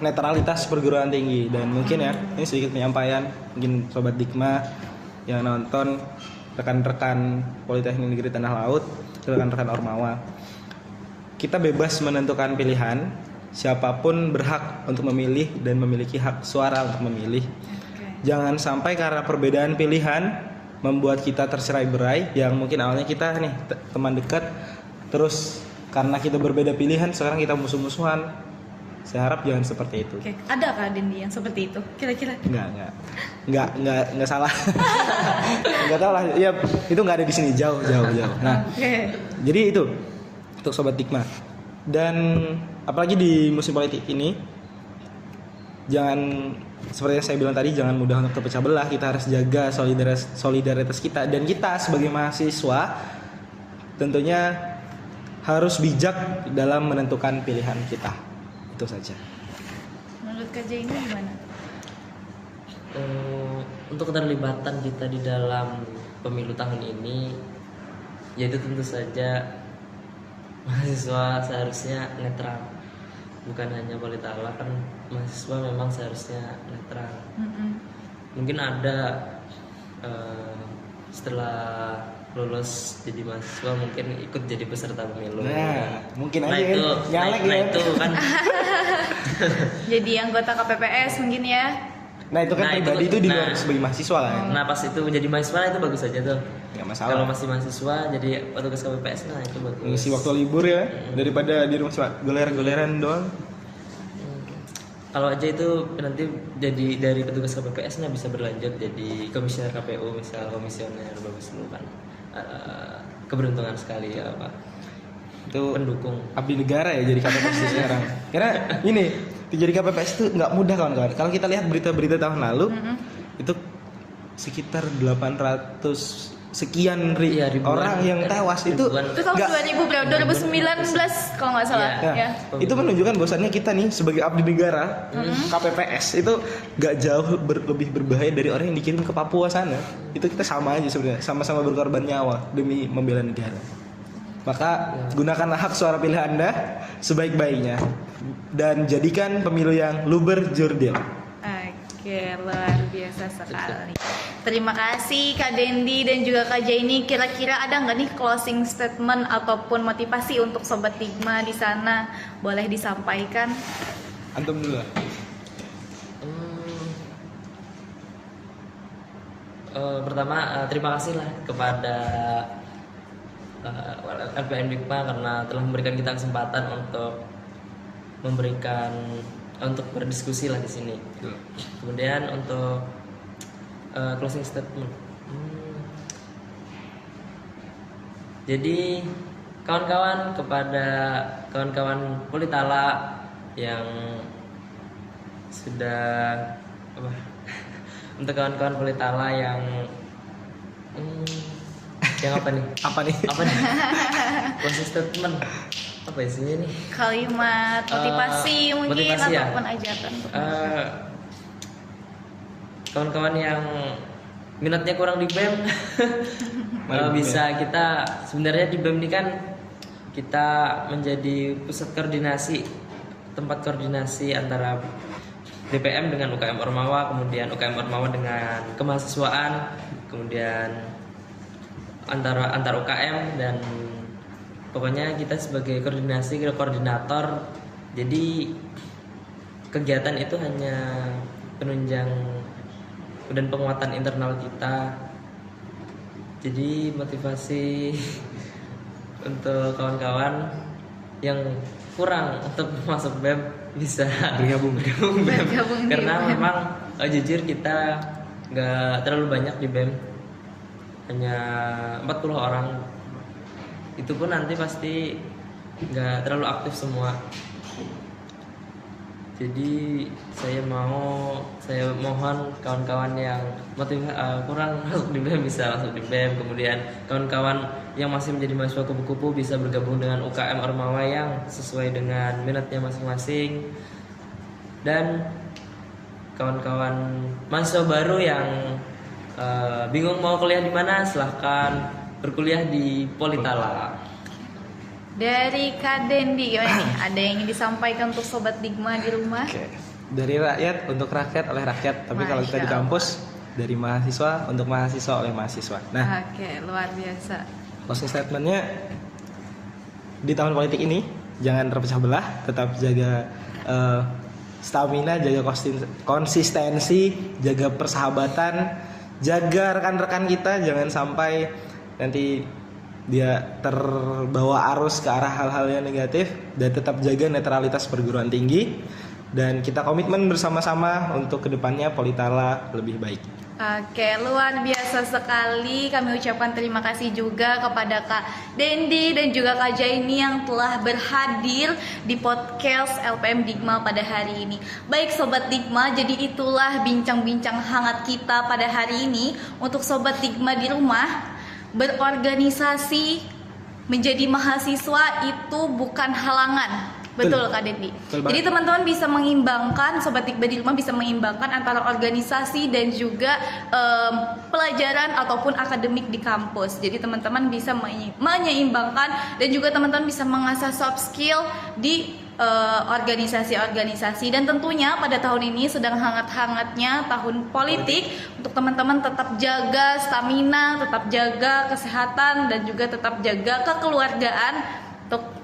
netralitas perguruan tinggi. Dan mungkin ya ini sedikit penyampaian mungkin sobat Dikma yang nonton, rekan-rekan Politeknik Negeri Tanah Laut, rekan-rekan Ormawa, kita bebas menentukan pilihan. Siapapun berhak untuk memilih dan memiliki hak suara untuk memilih. Oke. Jangan sampai karena perbedaan pilihan membuat kita tercerai-berai. Yang mungkin awalnya kita nih teman dekat, terus karena kita berbeda pilihan sekarang kita musuh-musuhan. Saya harap jangan seperti itu. Oke, ada Kak Dendi yang seperti itu? Kira-kira? Enggak salah. Enggak tahu lah. Ya, itu enggak ada di sini, jauh. Nah, Oke. jadi itu untuk sobat Dikma. Dan apalagi di musim politik ini, jangan seperti yang saya bilang tadi, jangan mudah untuk terpecah belah. Kita harus jaga solidaritas kita, dan kita sebagai mahasiswa tentunya harus bijak dalam menentukan pilihan kita. Itu saja. Menurut Kak Jaini gimana? Untuk keterlibatan kita di dalam pemilu tahun ini, yaitu tentu saja mahasiswa seharusnya netral. Bukan hanya Politala, kan mahasiswa memang seharusnya netral. Mungkin ada setelah lulus jadi mahasiswa mungkin ikut jadi peserta pemilu. Nah, mungkin Nah, aja itu, nyalek nah ya. itu kan Jadi anggota KPPS mungkin ya? Nah, itu kan Nah, itu- pribadi itu di luar nah. sebagai mahasiswa lah. nah pas itu menjadi mahasiswa itu bagus aja tuh. Enggak masalah. Kalau masih mahasiswa jadi petugas KPPS, nah itu bagus. Ngisi waktu libur ya, daripada di rumah cuma goler-goleran doang. Kalau aja itu nanti jadi dari petugas KPPS nya bisa berlanjut jadi komisioner KPU, misal komisioner bagus dulu kan. Keberuntungan sekali ya Pak. Itu Pendukung. abdi negara ya jadi KPPS sekarang. Karena ini jadi KPPS itu nggak mudah kawan-kawan. Kalau kita lihat berita-berita tahun lalu itu sekitar 800 sekian Iya, ribuan. orang yang tewas itu Ribuan. Itu tahun nggak- 2000 berapa? 2019 kalau nggak salah. Iya. Ya, itu menunjukkan bahwasannya kita nih sebagai abdi negara KPPS itu gak jauh lebih berbahaya dari orang yang dikirim ke Papua sana. Itu kita sama aja sebenarnya, sama-sama berkorban nyawa demi membela negara. Maka gunakanlah hak suara pilih Anda sebaik-baiknya dan jadikan pemilu yang luber jurdil. Oke, luar biasa sekali. Terima kasih Kak Dendi dan juga Kak Jaini. Kira-kira ada nggak nih closing statement ataupun motivasi untuk Sobat Dikma di sana? Boleh disampaikan? Antum dulu lah. Pertama terima kasih lah kepada LPM Dikma karena telah memberikan kita kesempatan untuk berdiskusi lah di sini. Kemudian untuk closing statement. Jadi kawan-kawan, kepada kawan-kawan Politala yang sudah apa? Untuk kawan-kawan Politala yang apa nih? Apa nih? Apa nih? Closing statement. Apa isinya nih? Kalimat motivasi mungkin motivasi ya? ataupun ajakan untuk kawan-kawan yang minatnya kurang di BEM bisa kita sebenarnya di BEM ini kan kita menjadi pusat koordinasi, tempat koordinasi antara DPM dengan UKM Ormawa, kemudian UKM Ormawa dengan kemahasiswaan, kemudian antar UKM, dan pokoknya kita sebagai koordinator. Jadi kegiatan itu hanya penunjang dan penguatan internal kita. Jadi motivasi untuk kawan-kawan yang kurang untuk masuk BEM bisa Bergabung di karena BEM. memang jujur kita nggak terlalu banyak di BEM, hanya 40 orang. Itu pun nanti pasti nggak terlalu aktif semua. Jadi saya mohon kawan-kawan yang kurang masuk di BEM bisa masuk di BEM. Kemudian kawan-kawan yang masih menjadi mahasiswa kupu-kupu bisa bergabung dengan UKM Ormawa yang sesuai dengan minatnya masing-masing. Dan kawan-kawan mahasiswa baru yang bingung mau kuliah di mana, silahkan berkuliah di Politala. Dari Kak Dendi gimana nih? Ada yang ingin disampaikan untuk sobat Digma di rumah? Oke. Dari rakyat untuk rakyat oleh rakyat, tapi kalau kita di Masya kampus dari mahasiswa untuk mahasiswa oleh mahasiswa. Nah, Oke, luar biasa. closing statementnya di tahun politik ini jangan terpecah belah, tetap jaga stamina, jaga konsistensi, jaga persahabatan, jaga rekan-rekan kita, jangan sampai nanti dia terbawa arus ke arah hal-hal yang negatif, dan tetap jaga netralitas perguruan tinggi, dan kita komitmen bersama-sama untuk kedepannya Politala lebih baik. Oke, luar biasa sekali. Kami ucapkan terima kasih juga kepada Kak Dendi dan juga Kak Jaini yang telah berhadir di podcast LPM Digma pada hari ini. Baik Sobat Digma, jadi itulah bincang-bincang hangat kita pada hari ini. Untuk Sobat Digma di rumah, berorganisasi menjadi mahasiswa itu bukan halangan. Betul Kak Dendi. Jadi teman-teman bisa mengimbangkan, Sobat Digma di rumah bisa mengimbangkan antara organisasi dan juga pelajaran ataupun akademik di kampus. Jadi teman-teman bisa menyeimbangkan dan juga teman-teman bisa mengasah soft skill di organisasi-organisasi. Dan tentunya pada tahun ini sedang hangat-hangatnya tahun politik. Untuk teman-teman tetap jaga stamina, tetap jaga kesehatan, dan juga tetap jaga kekeluargaan untuk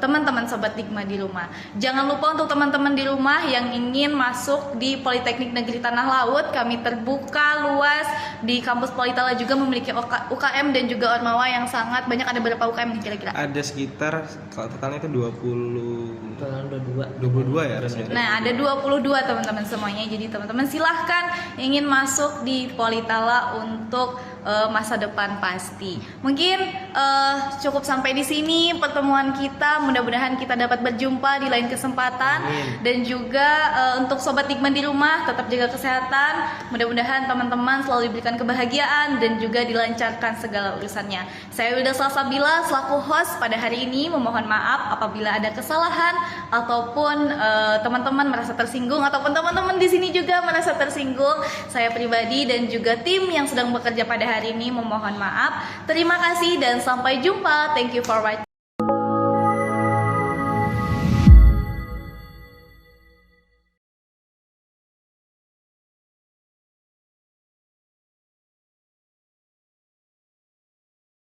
teman-teman Sobat Digma di rumah. Jangan lupa untuk teman-teman di rumah yang ingin masuk di Politeknik Negeri Tanah Laut, kami terbuka luas. Di kampus Politala juga memiliki UKM dan juga Ormawa yang sangat banyak. Ada berapa UKM nih kira-kira? Ada sekitar, kalau totalnya itu 22 ya rasanya. Nah, ada 22 teman-teman semuanya. Jadi teman-teman silahkan ingin masuk di Politala untuk masa depan pasti. Mungkin cukup sampai di sini pertemuan kita. Mudah-mudahan kita dapat berjumpa di lain kesempatan. Amin. Dan juga untuk Sobat Digma di rumah tetap jaga kesehatan. Mudah-mudahan teman-teman selalu diberikan kebahagiaan dan juga dilancarkan segala urusannya. Saya Wilda Salsabila selaku host pada hari ini memohon maaf apabila ada kesalahan ataupun teman-teman merasa tersinggung ataupun teman-teman di sini juga merasa tersinggung. Saya pribadi dan juga tim yang sedang bekerja pada hari ini memohon maaf. Terima kasih dan sampai jumpa. Thank you for watching.